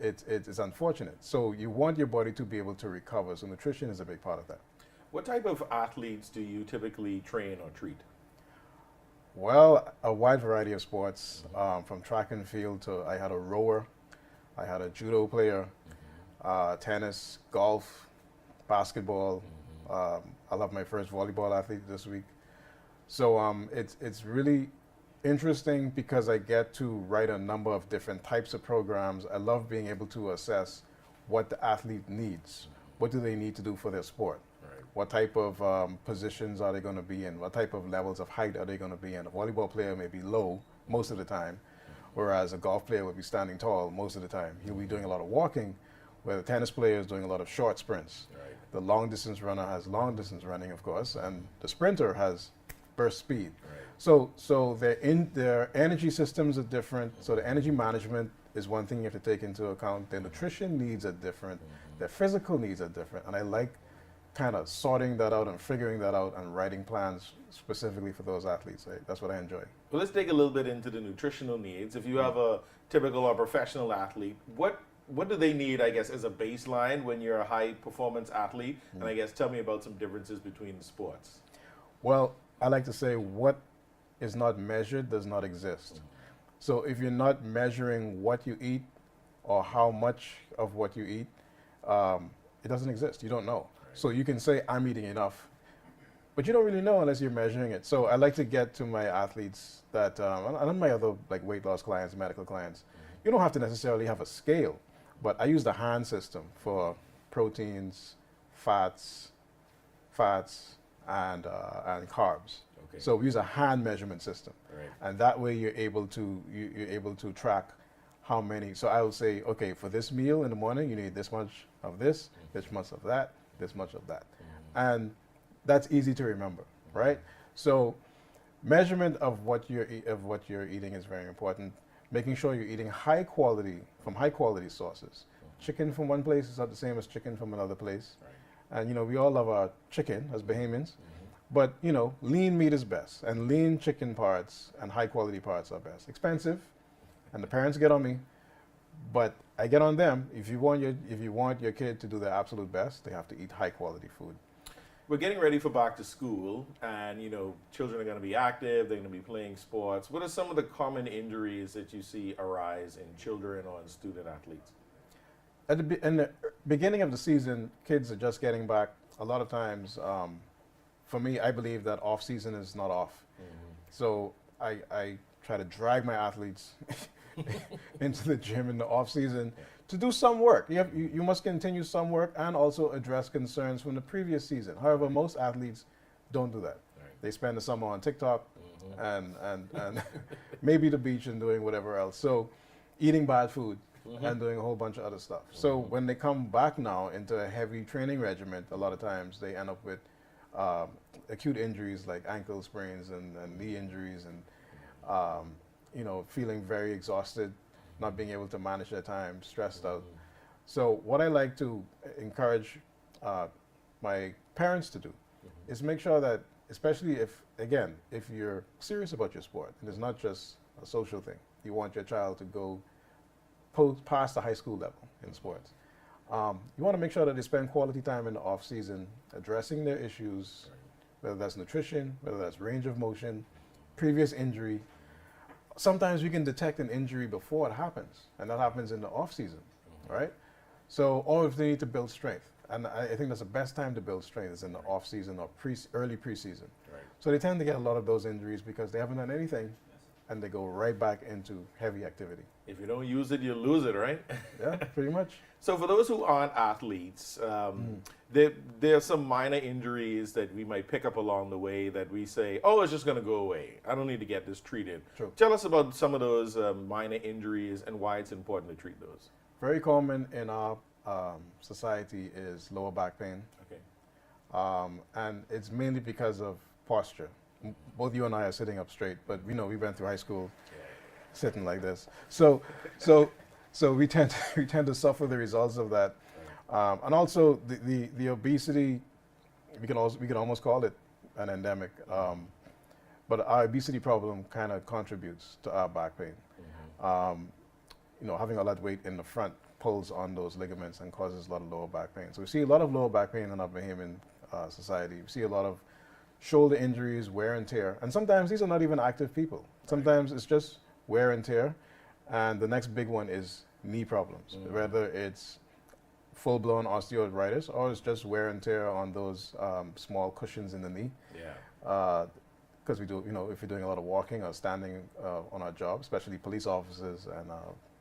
it's unfortunate. So you want your body to be able to recover. So nutrition is a big part of that. What type of athletes do you typically train or treat? Well, a wide variety of sports, from track and field to, I had a rower, I had a judo player, tennis, golf, basketball. I'll have my first volleyball athlete this week. So it's really interesting because I get to write a number of different types of programs. I love being able to assess what the athlete needs. What do they need to do for their sport? Right. What type of positions are they going to be in? What type of levels of height are they going to be in? A volleyball player may be low most of the time, whereas a golf player would be standing tall most of the time. He'll be doing a lot of walking, where the tennis player is doing a lot of short sprints. Right. The long distance runner has long distance running, of course, and the sprinter has burst speed. Right. So their energy systems are different. So the energy management is one thing you have to take into account. Their nutrition needs are different. Their physical needs are different. And I like kind of sorting that out and figuring that out and writing plans specifically for those athletes. That's what I enjoy. Well, let's dig a little bit into the nutritional needs. If you have a typical or professional athlete, what do they need, I guess, as a baseline when you're a high-performance athlete? And I guess tell me about some differences between the sports. Well, I like to say what is not measured does not exist. So if you're not measuring what you eat or how much of what you eat, it doesn't exist. You don't know. Right. So you can say, I'm eating enough, but you don't really know unless you're measuring it. So I like to get to my athletes that, and my other like weight loss clients, medical clients, you don't have to necessarily have a scale, but I use the hand system for proteins, fats, and carbs. Okay. So we use a hand measurement system, right. And that way you're able to track how many. So I will say, okay, for this meal in the morning, you need this much of this, this much of that, this much of that, and that's easy to remember, right? So measurement of what you're eating is very important. Making sure you're eating from high quality sources. Chicken from one place is not the same as chicken from another place. Right. And we all love our chicken as Bahamians, but lean meat is best, and lean chicken parts and high quality parts are best. Expensive, and the parents get on me, but I get on them. If you want your kid to do their absolute best, they have to eat high quality food. We're getting ready for back to school, and children are going to be active, they're going to be playing sports. What are some of the common injuries that you see arise in children or in student athletes? In the beginning of the season, kids are just getting back. A lot of times, for me, I believe that off season is not off. So I try to drag my athletes into the gym in the off season to do some work. You must continue some work and also address concerns from the previous season. However, most athletes don't do that. Right. They spend the summer on TikTok and maybe the beach and doing whatever else. So eating bad food and doing a whole bunch of other stuff. So when they come back now into a heavy training regimen, a lot of times they end up with acute injuries like ankle sprains and knee injuries and feeling very exhausted, not being able to manage their time, stressed out. So what I like to encourage my parents to do is make sure that, especially if you're serious about your sport, and it's not just a social thing, you want your child to go past the high school level in sports. You want to make sure that they spend quality time in the off season addressing their issues, whether that's nutrition, whether that's range of motion, previous injury. Sometimes we can detect an injury before it happens, and that happens in the off season, right? So, or if they need to build strength, and I think that's the best time to build strength is in the off season or early preseason. Right. So they tend to get a lot of those injuries because they haven't done anything, and they go right back into heavy activity. If you don't use it, you lose it, right? Yeah, pretty much. So for those who aren't athletes, there are some minor injuries that we might pick up along the way that we say, oh, it's just going to go away. I don't need to get this treated. True. Tell us about some of those minor injuries and why it's important to treat those. Very common in our society is lower back pain. Okay. And it's mainly because of posture. Both you and I are sitting up straight, but we know we went through high school sitting like this. So we tend to suffer the results of that. And also the obesity, we can almost call it an endemic. But our obesity problem kind of contributes to our back pain. You know, having all that weight in the front pulls on those ligaments and causes a lot of lower back pain. So we see a lot of lower back pain in our Bahamian society. We see a lot of shoulder injuries, wear and tear. And sometimes these are not even active people. Sometimes it's just wear and tear. And the next big one is knee problems, whether it's full-blown osteoarthritis or it's just wear and tear on those small cushions in the knee. Yeah. Because we do, you know, if you're doing a lot of walking or standing on our job, especially police officers and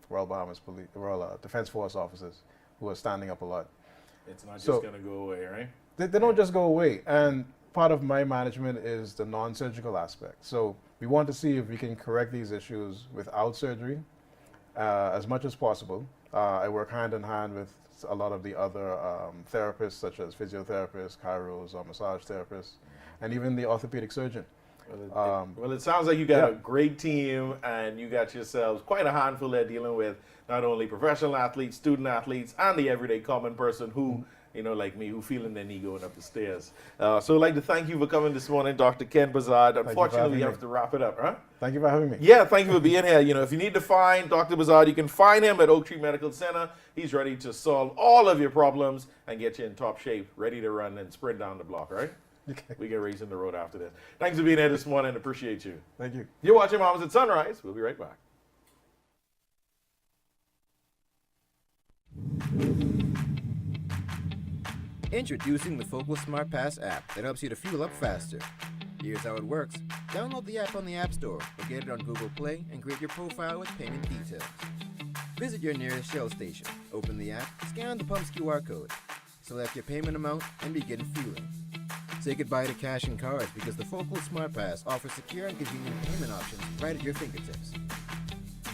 Royal Bahamas Royal Defense Force officers who are standing up a lot. It's not just going to go away, right? They don't just go away. And part of my management is the non-surgical aspect. So we want to see if we can correct these issues without surgery as much as possible. I work hand in hand with a lot of the other therapists, such as physiotherapists, chiros, or massage therapists, and even the orthopedic surgeon. Well, it sounds like you got a great team, and you got yourselves quite a handful there dealing with not only professional athletes, student athletes, and the everyday common person who, you know, like me, who feeling their knee going up the stairs. So I'd like to thank you for coming this morning, Dr. Ken Bazard. Unfortunately, we have to wrap it up, huh? Thank you for having me. Yeah, thank you for being here. You know, if you need to find Dr. Bazard, you can find him at Oaktree Medical Center. He's ready to solve all of your problems and get you in top shape, ready to run and sprint down the block, right? Okay. We get racing the road after this. Thanks for being here this morning. Appreciate you. Thank you. You're watching Mamas at Sunrise. We'll be right back. Introducing the Focal Smart Pass app that helps you to fuel up faster. Here's how it works. Download the app on the App Store or get it on Google Play and create your profile with payment details. Visit your nearest Shell station. Open the app, scan the pump's QR code. Select your payment amount and begin fueling. Say goodbye to cash and cards because the Focal Smart Pass offers secure and convenient payment options right at your fingertips.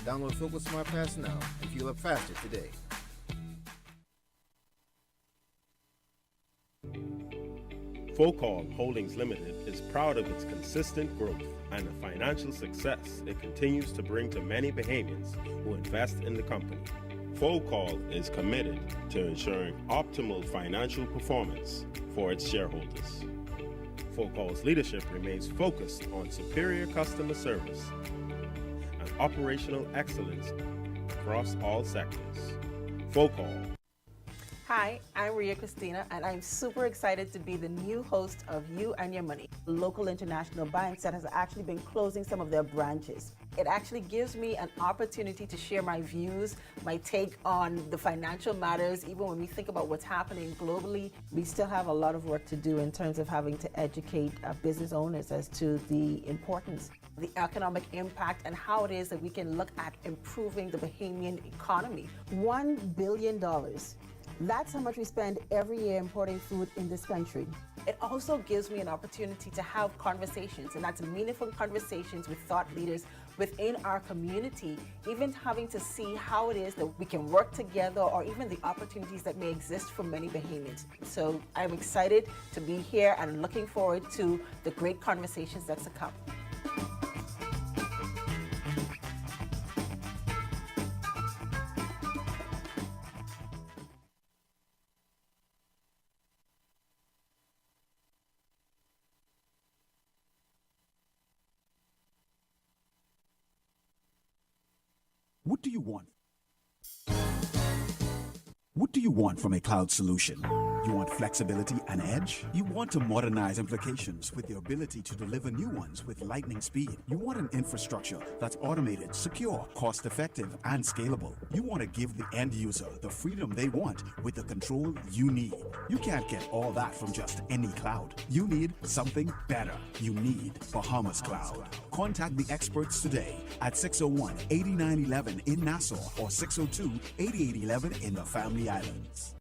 Download Focal Smart Pass now and fuel up faster today. Focal Holdings Limited is proud of its consistent growth and the financial success it continues to bring to many Bahamians who invest in the company. Focal is committed to ensuring optimal financial performance for its shareholders. Focal's leadership remains focused on superior customer service and operational excellence across all sectors. Focal. Hi, I'm Ria Christina, and I'm super excited to be the new host of You and Your Money. Local international banks that has actually been closing some of their branches. It actually gives me an opportunity to share my views, my take on the financial matters. Even when we think about what's happening globally, we still have a lot of work to do in terms of having to educate business owners as to the importance, the economic impact, and how it is that we can look at improving the Bahamian economy. $1 billion. That's how much we spend every year importing food in this country. It also gives me an opportunity to have conversations, and that's meaningful conversations with thought leaders within our community, even having to see how it is that we can work together or even the opportunities that may exist for many Bahamians. So I'm excited to be here and looking forward to the great conversations that's to come. What do you want? What do you want from a cloud solution? You want flexibility and edge? You want to modernize applications with the ability to deliver new ones with lightning speed. You want an infrastructure that's automated, secure, cost-effective, and scalable. You want to give the end user the freedom they want with the control you need. You can't get all that from just any cloud. You need something better. You need Bahamas Cloud. Contact the experts today at 601-8911 in Nassau or 602-8811 in the Family Islands.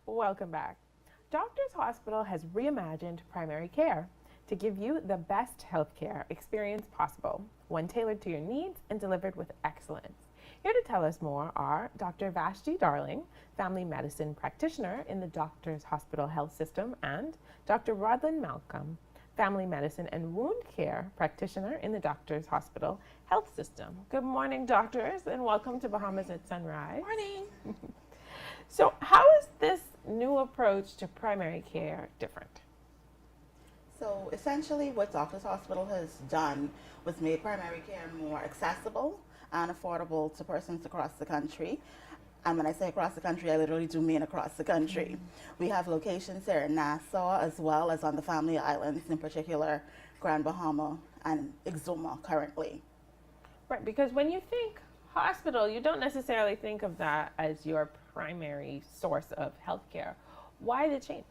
Welcome back. Doctors Hospital has reimagined primary care to give you the best healthcare experience possible, one tailored to your needs and delivered with excellence. Here to tell us more are Dr. Vashti Darling, family medicine practitioner in the Doctors Hospital Health System, and Dr. Rodlyn Malcolm, family medicine and wound care practitioner in the Doctors Hospital Health System. Good morning, doctors, and welcome to Bahamas at Sunrise. Morning. So how is this new approach to primary care different? So essentially what Doctors Hospital has done was made primary care more accessible and affordable to persons across the country. And when I say across the country, I literally do mean across the country. We have locations here in Nassau as well as on the Family Islands, in particular Grand Bahama and Exuma currently. Right, because when you think hospital, you don't necessarily think of that as your primary source of healthcare. Why the change?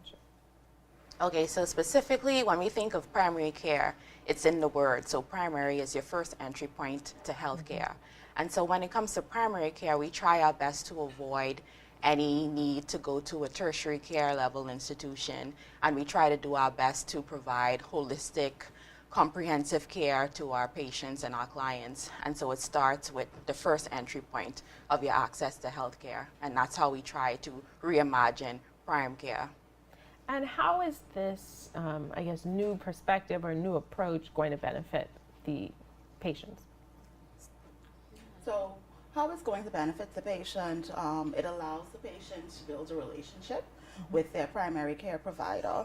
Okay, so specifically when we think of primary care, it's in the word. So primary is your first entry point to healthcare. And so when it comes to primary care, we try our best to avoid any need to go to a tertiary care level institution. And we try to do our best to provide holistic, comprehensive care to our patients and our clients. And so it starts with the first entry point of your access to healthcare. And that's how we try to reimagine prime care. And how is this, I guess, new perspective or new approach going to benefit the patients? So how it's going to benefit the patient, it allows the patient to build a relationship with their primary care provider,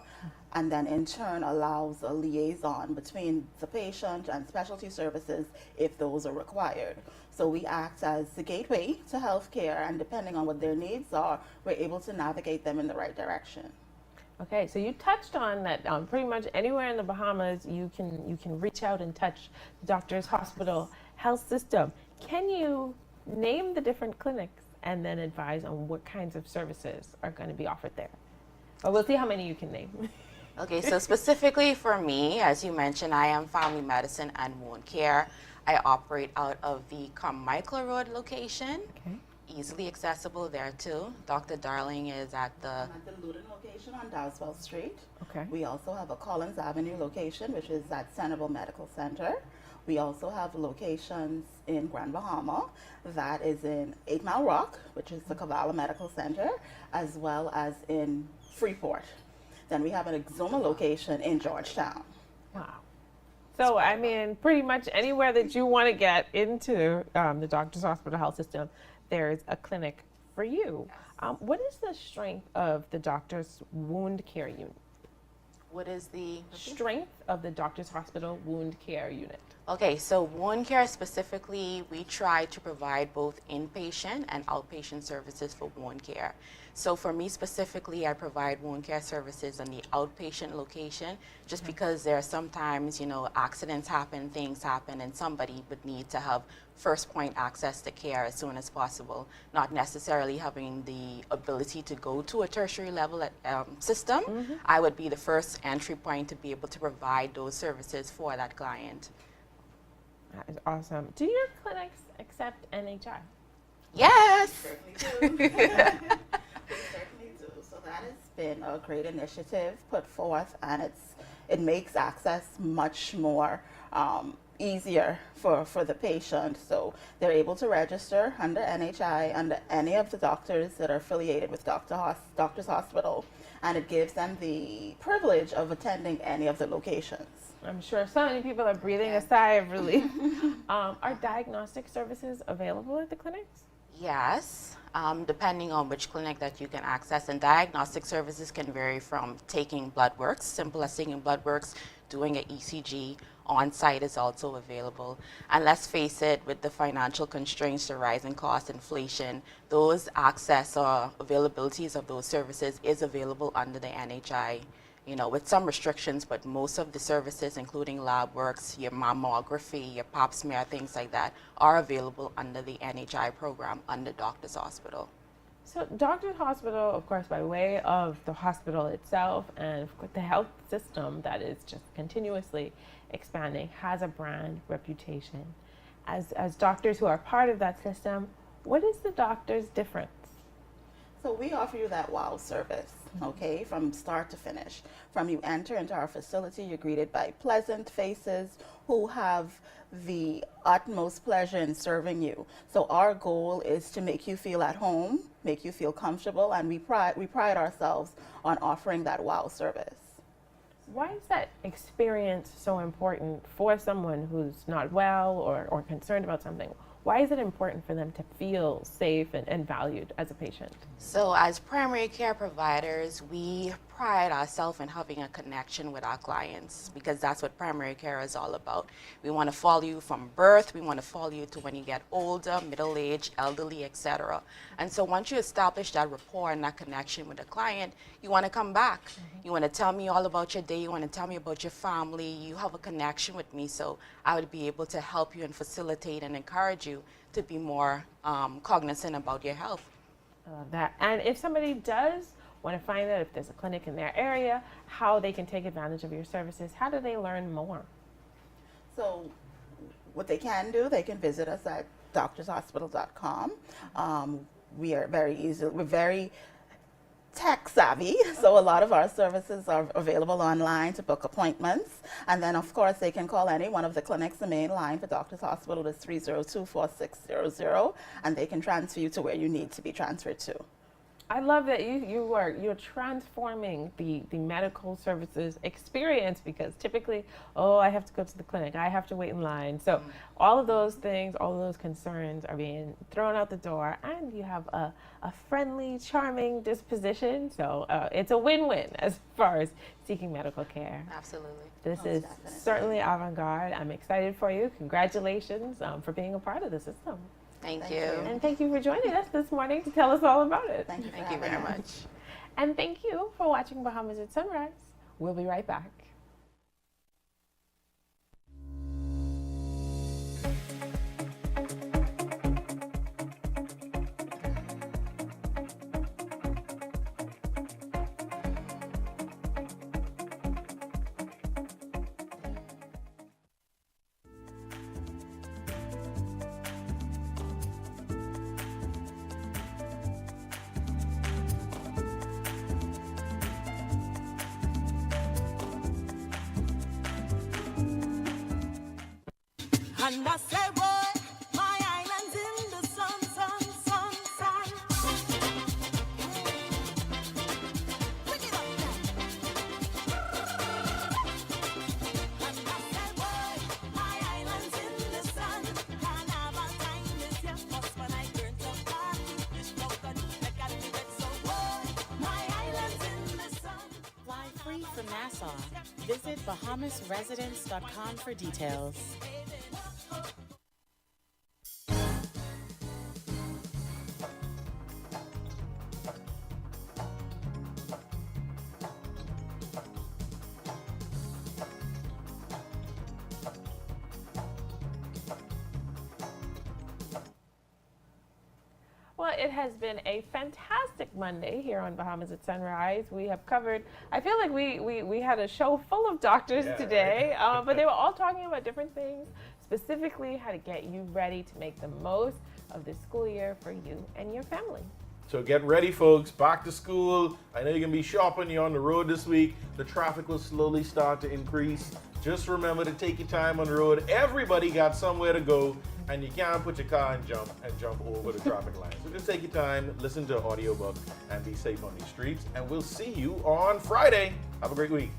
and then in turn allows a liaison between the patient and specialty services if those are required. So we act as the gateway to healthcare, and depending on what their needs are, we're able to navigate them in the right direction. Okay, so you touched on that pretty much anywhere in the Bahamas you can reach out and touch the Doctors Hospital Health System. Can you name the different clinics and then advise on what kinds of services are going to be offered there? But we'll see how many you can name. Okay, so specifically for me, as you mentioned, I am family medicine and wound care. I operate out of the Carmichael Road location. Okay. Easily accessible there too. Dr. Darling is at the... I'm at the Luton location on Darville Street. Okay. We also have a Collins Avenue location, which is at Centerville Medical Center. We also have locations in Grand Bahama, that is in 8 Mile Rock, which is the Cavala Medical Center, as well as in Freeport. Then we have an Exuma location in Georgetown. Wow. So, I mean, pretty much anywhere that you want to get into the Doctors Hospital Health System, there's a clinic for you. What is the strength of the Doctors Wound Care Unit? What is the strength of the Doctors Hospital Wound Care Unit? Okay, so wound care specifically, we try to provide both inpatient and outpatient services for wound care. So for me specifically, I provide wound care services in the outpatient location, just because there are sometimes, you know, accidents happen, things happen, and somebody would need to have first point access to care as soon as possible, not necessarily having the ability to go to a tertiary level system. I would be the first entry point to be able to provide those services for that client. That is awesome. Do your clinics accept NHI? Yes! We certainly do. So that has been a great initiative put forth, and it makes access much more easier for the patient. So they're able to register under NHI, under any of the doctors that are affiliated with Doctors Hospital, and it gives them the privilege of attending any of the locations. I'm sure so many people are breathing a sigh of relief. Are diagnostic services available at the clinics? Yes, depending on which clinic that you can access. And diagnostic services can vary from taking blood works, simple as taking blood works, doing an ECG. On-site is also available. And let's face it, with the financial constraints, the rising cost, inflation, those access or availabilities of those services is available under the NHI, you know, with some restrictions, but most of the services, including lab works, your mammography, your pap smear, things like that, are available under the NHI program under Doctors Hospital. So Doctors Hospital, of course, by way of the hospital itself and the health system that is just continuously expanding, has a brand reputation. As doctors who are part of that system, what is the doctor's difference? So we offer you that wow service, okay, from start to finish. From you enter into our facility, you're greeted by pleasant faces who have the utmost pleasure in serving you. So our goal is to make you feel at home, make you feel comfortable, and we pride ourselves on offering that wow service. Why is that experience so important for someone who's not well or concerned about something? Why is it important for them to feel safe and valued as a patient? So as primary care providers, we pride ourselves in having a connection with our clients because that's what primary care is all about. We want to follow you from birth. We want to follow you to when you get older, middle-aged, elderly, etc. And so once you establish that rapport and that connection with the client, you want to come back. You want to tell me all about your day. You want to tell me about your family. You have a connection with me, so I would be able to help you and facilitate and encourage you to be more cognizant about your health. I love that. And if somebody does want to find out if there's a clinic in their area, how they can take advantage of your services, how do they learn more? So what they can do, they can visit us at doctorshospital.com. We are we're very tech savvy, so a lot of our services are available online to book appointments. And then, of course, they can call any one of the clinics. The main line for Doctors Hospital is 302-4600, and they can transfer you to where you need to be transferred to. I love that you're transforming the medical services experience, because typically, oh, I have to go to the clinic, I have to wait in line. So all of those things, all of those concerns are being thrown out the door, and you have a friendly, charming disposition. So it's a win-win as far as seeking medical care. Absolutely. This is certainly avant-garde. I'm excited for you. Congratulations for being a part of the system. Thank you. And thank you for joining us this morning to tell us all about it. Thank you. Thank you very much. And thank you for watching Bahamas at Sunrise. We'll be right back. And I say, boy, my island's in the sun, sun, sun, sun. Bring it up now. And I say, boy, my island's in the sun. Carnival time is here. Cause when I turn to party, this broken, I got me wet. So, boy, my island's in the sun. Fly free from Nassau. Visit BahamasResidence.com for details. Well, it has been a fantastic Monday here on Bahamas at Sunrise. We have covered, I feel like we had a show full of doctors today, right? But they were all talking about different things, specifically how to get you ready to make the most of this school year for you and your family. So get ready, folks. Back to school. I know you're going to be shopping. You're on the road this week. The traffic will slowly start to increase. Just remember to take your time on the road. Everybody got somewhere to go, and you can't put your car and jump over the traffic line. So just take your time, listen to an audiobook, and be safe on these streets. And we'll see you on Friday. Have a great week.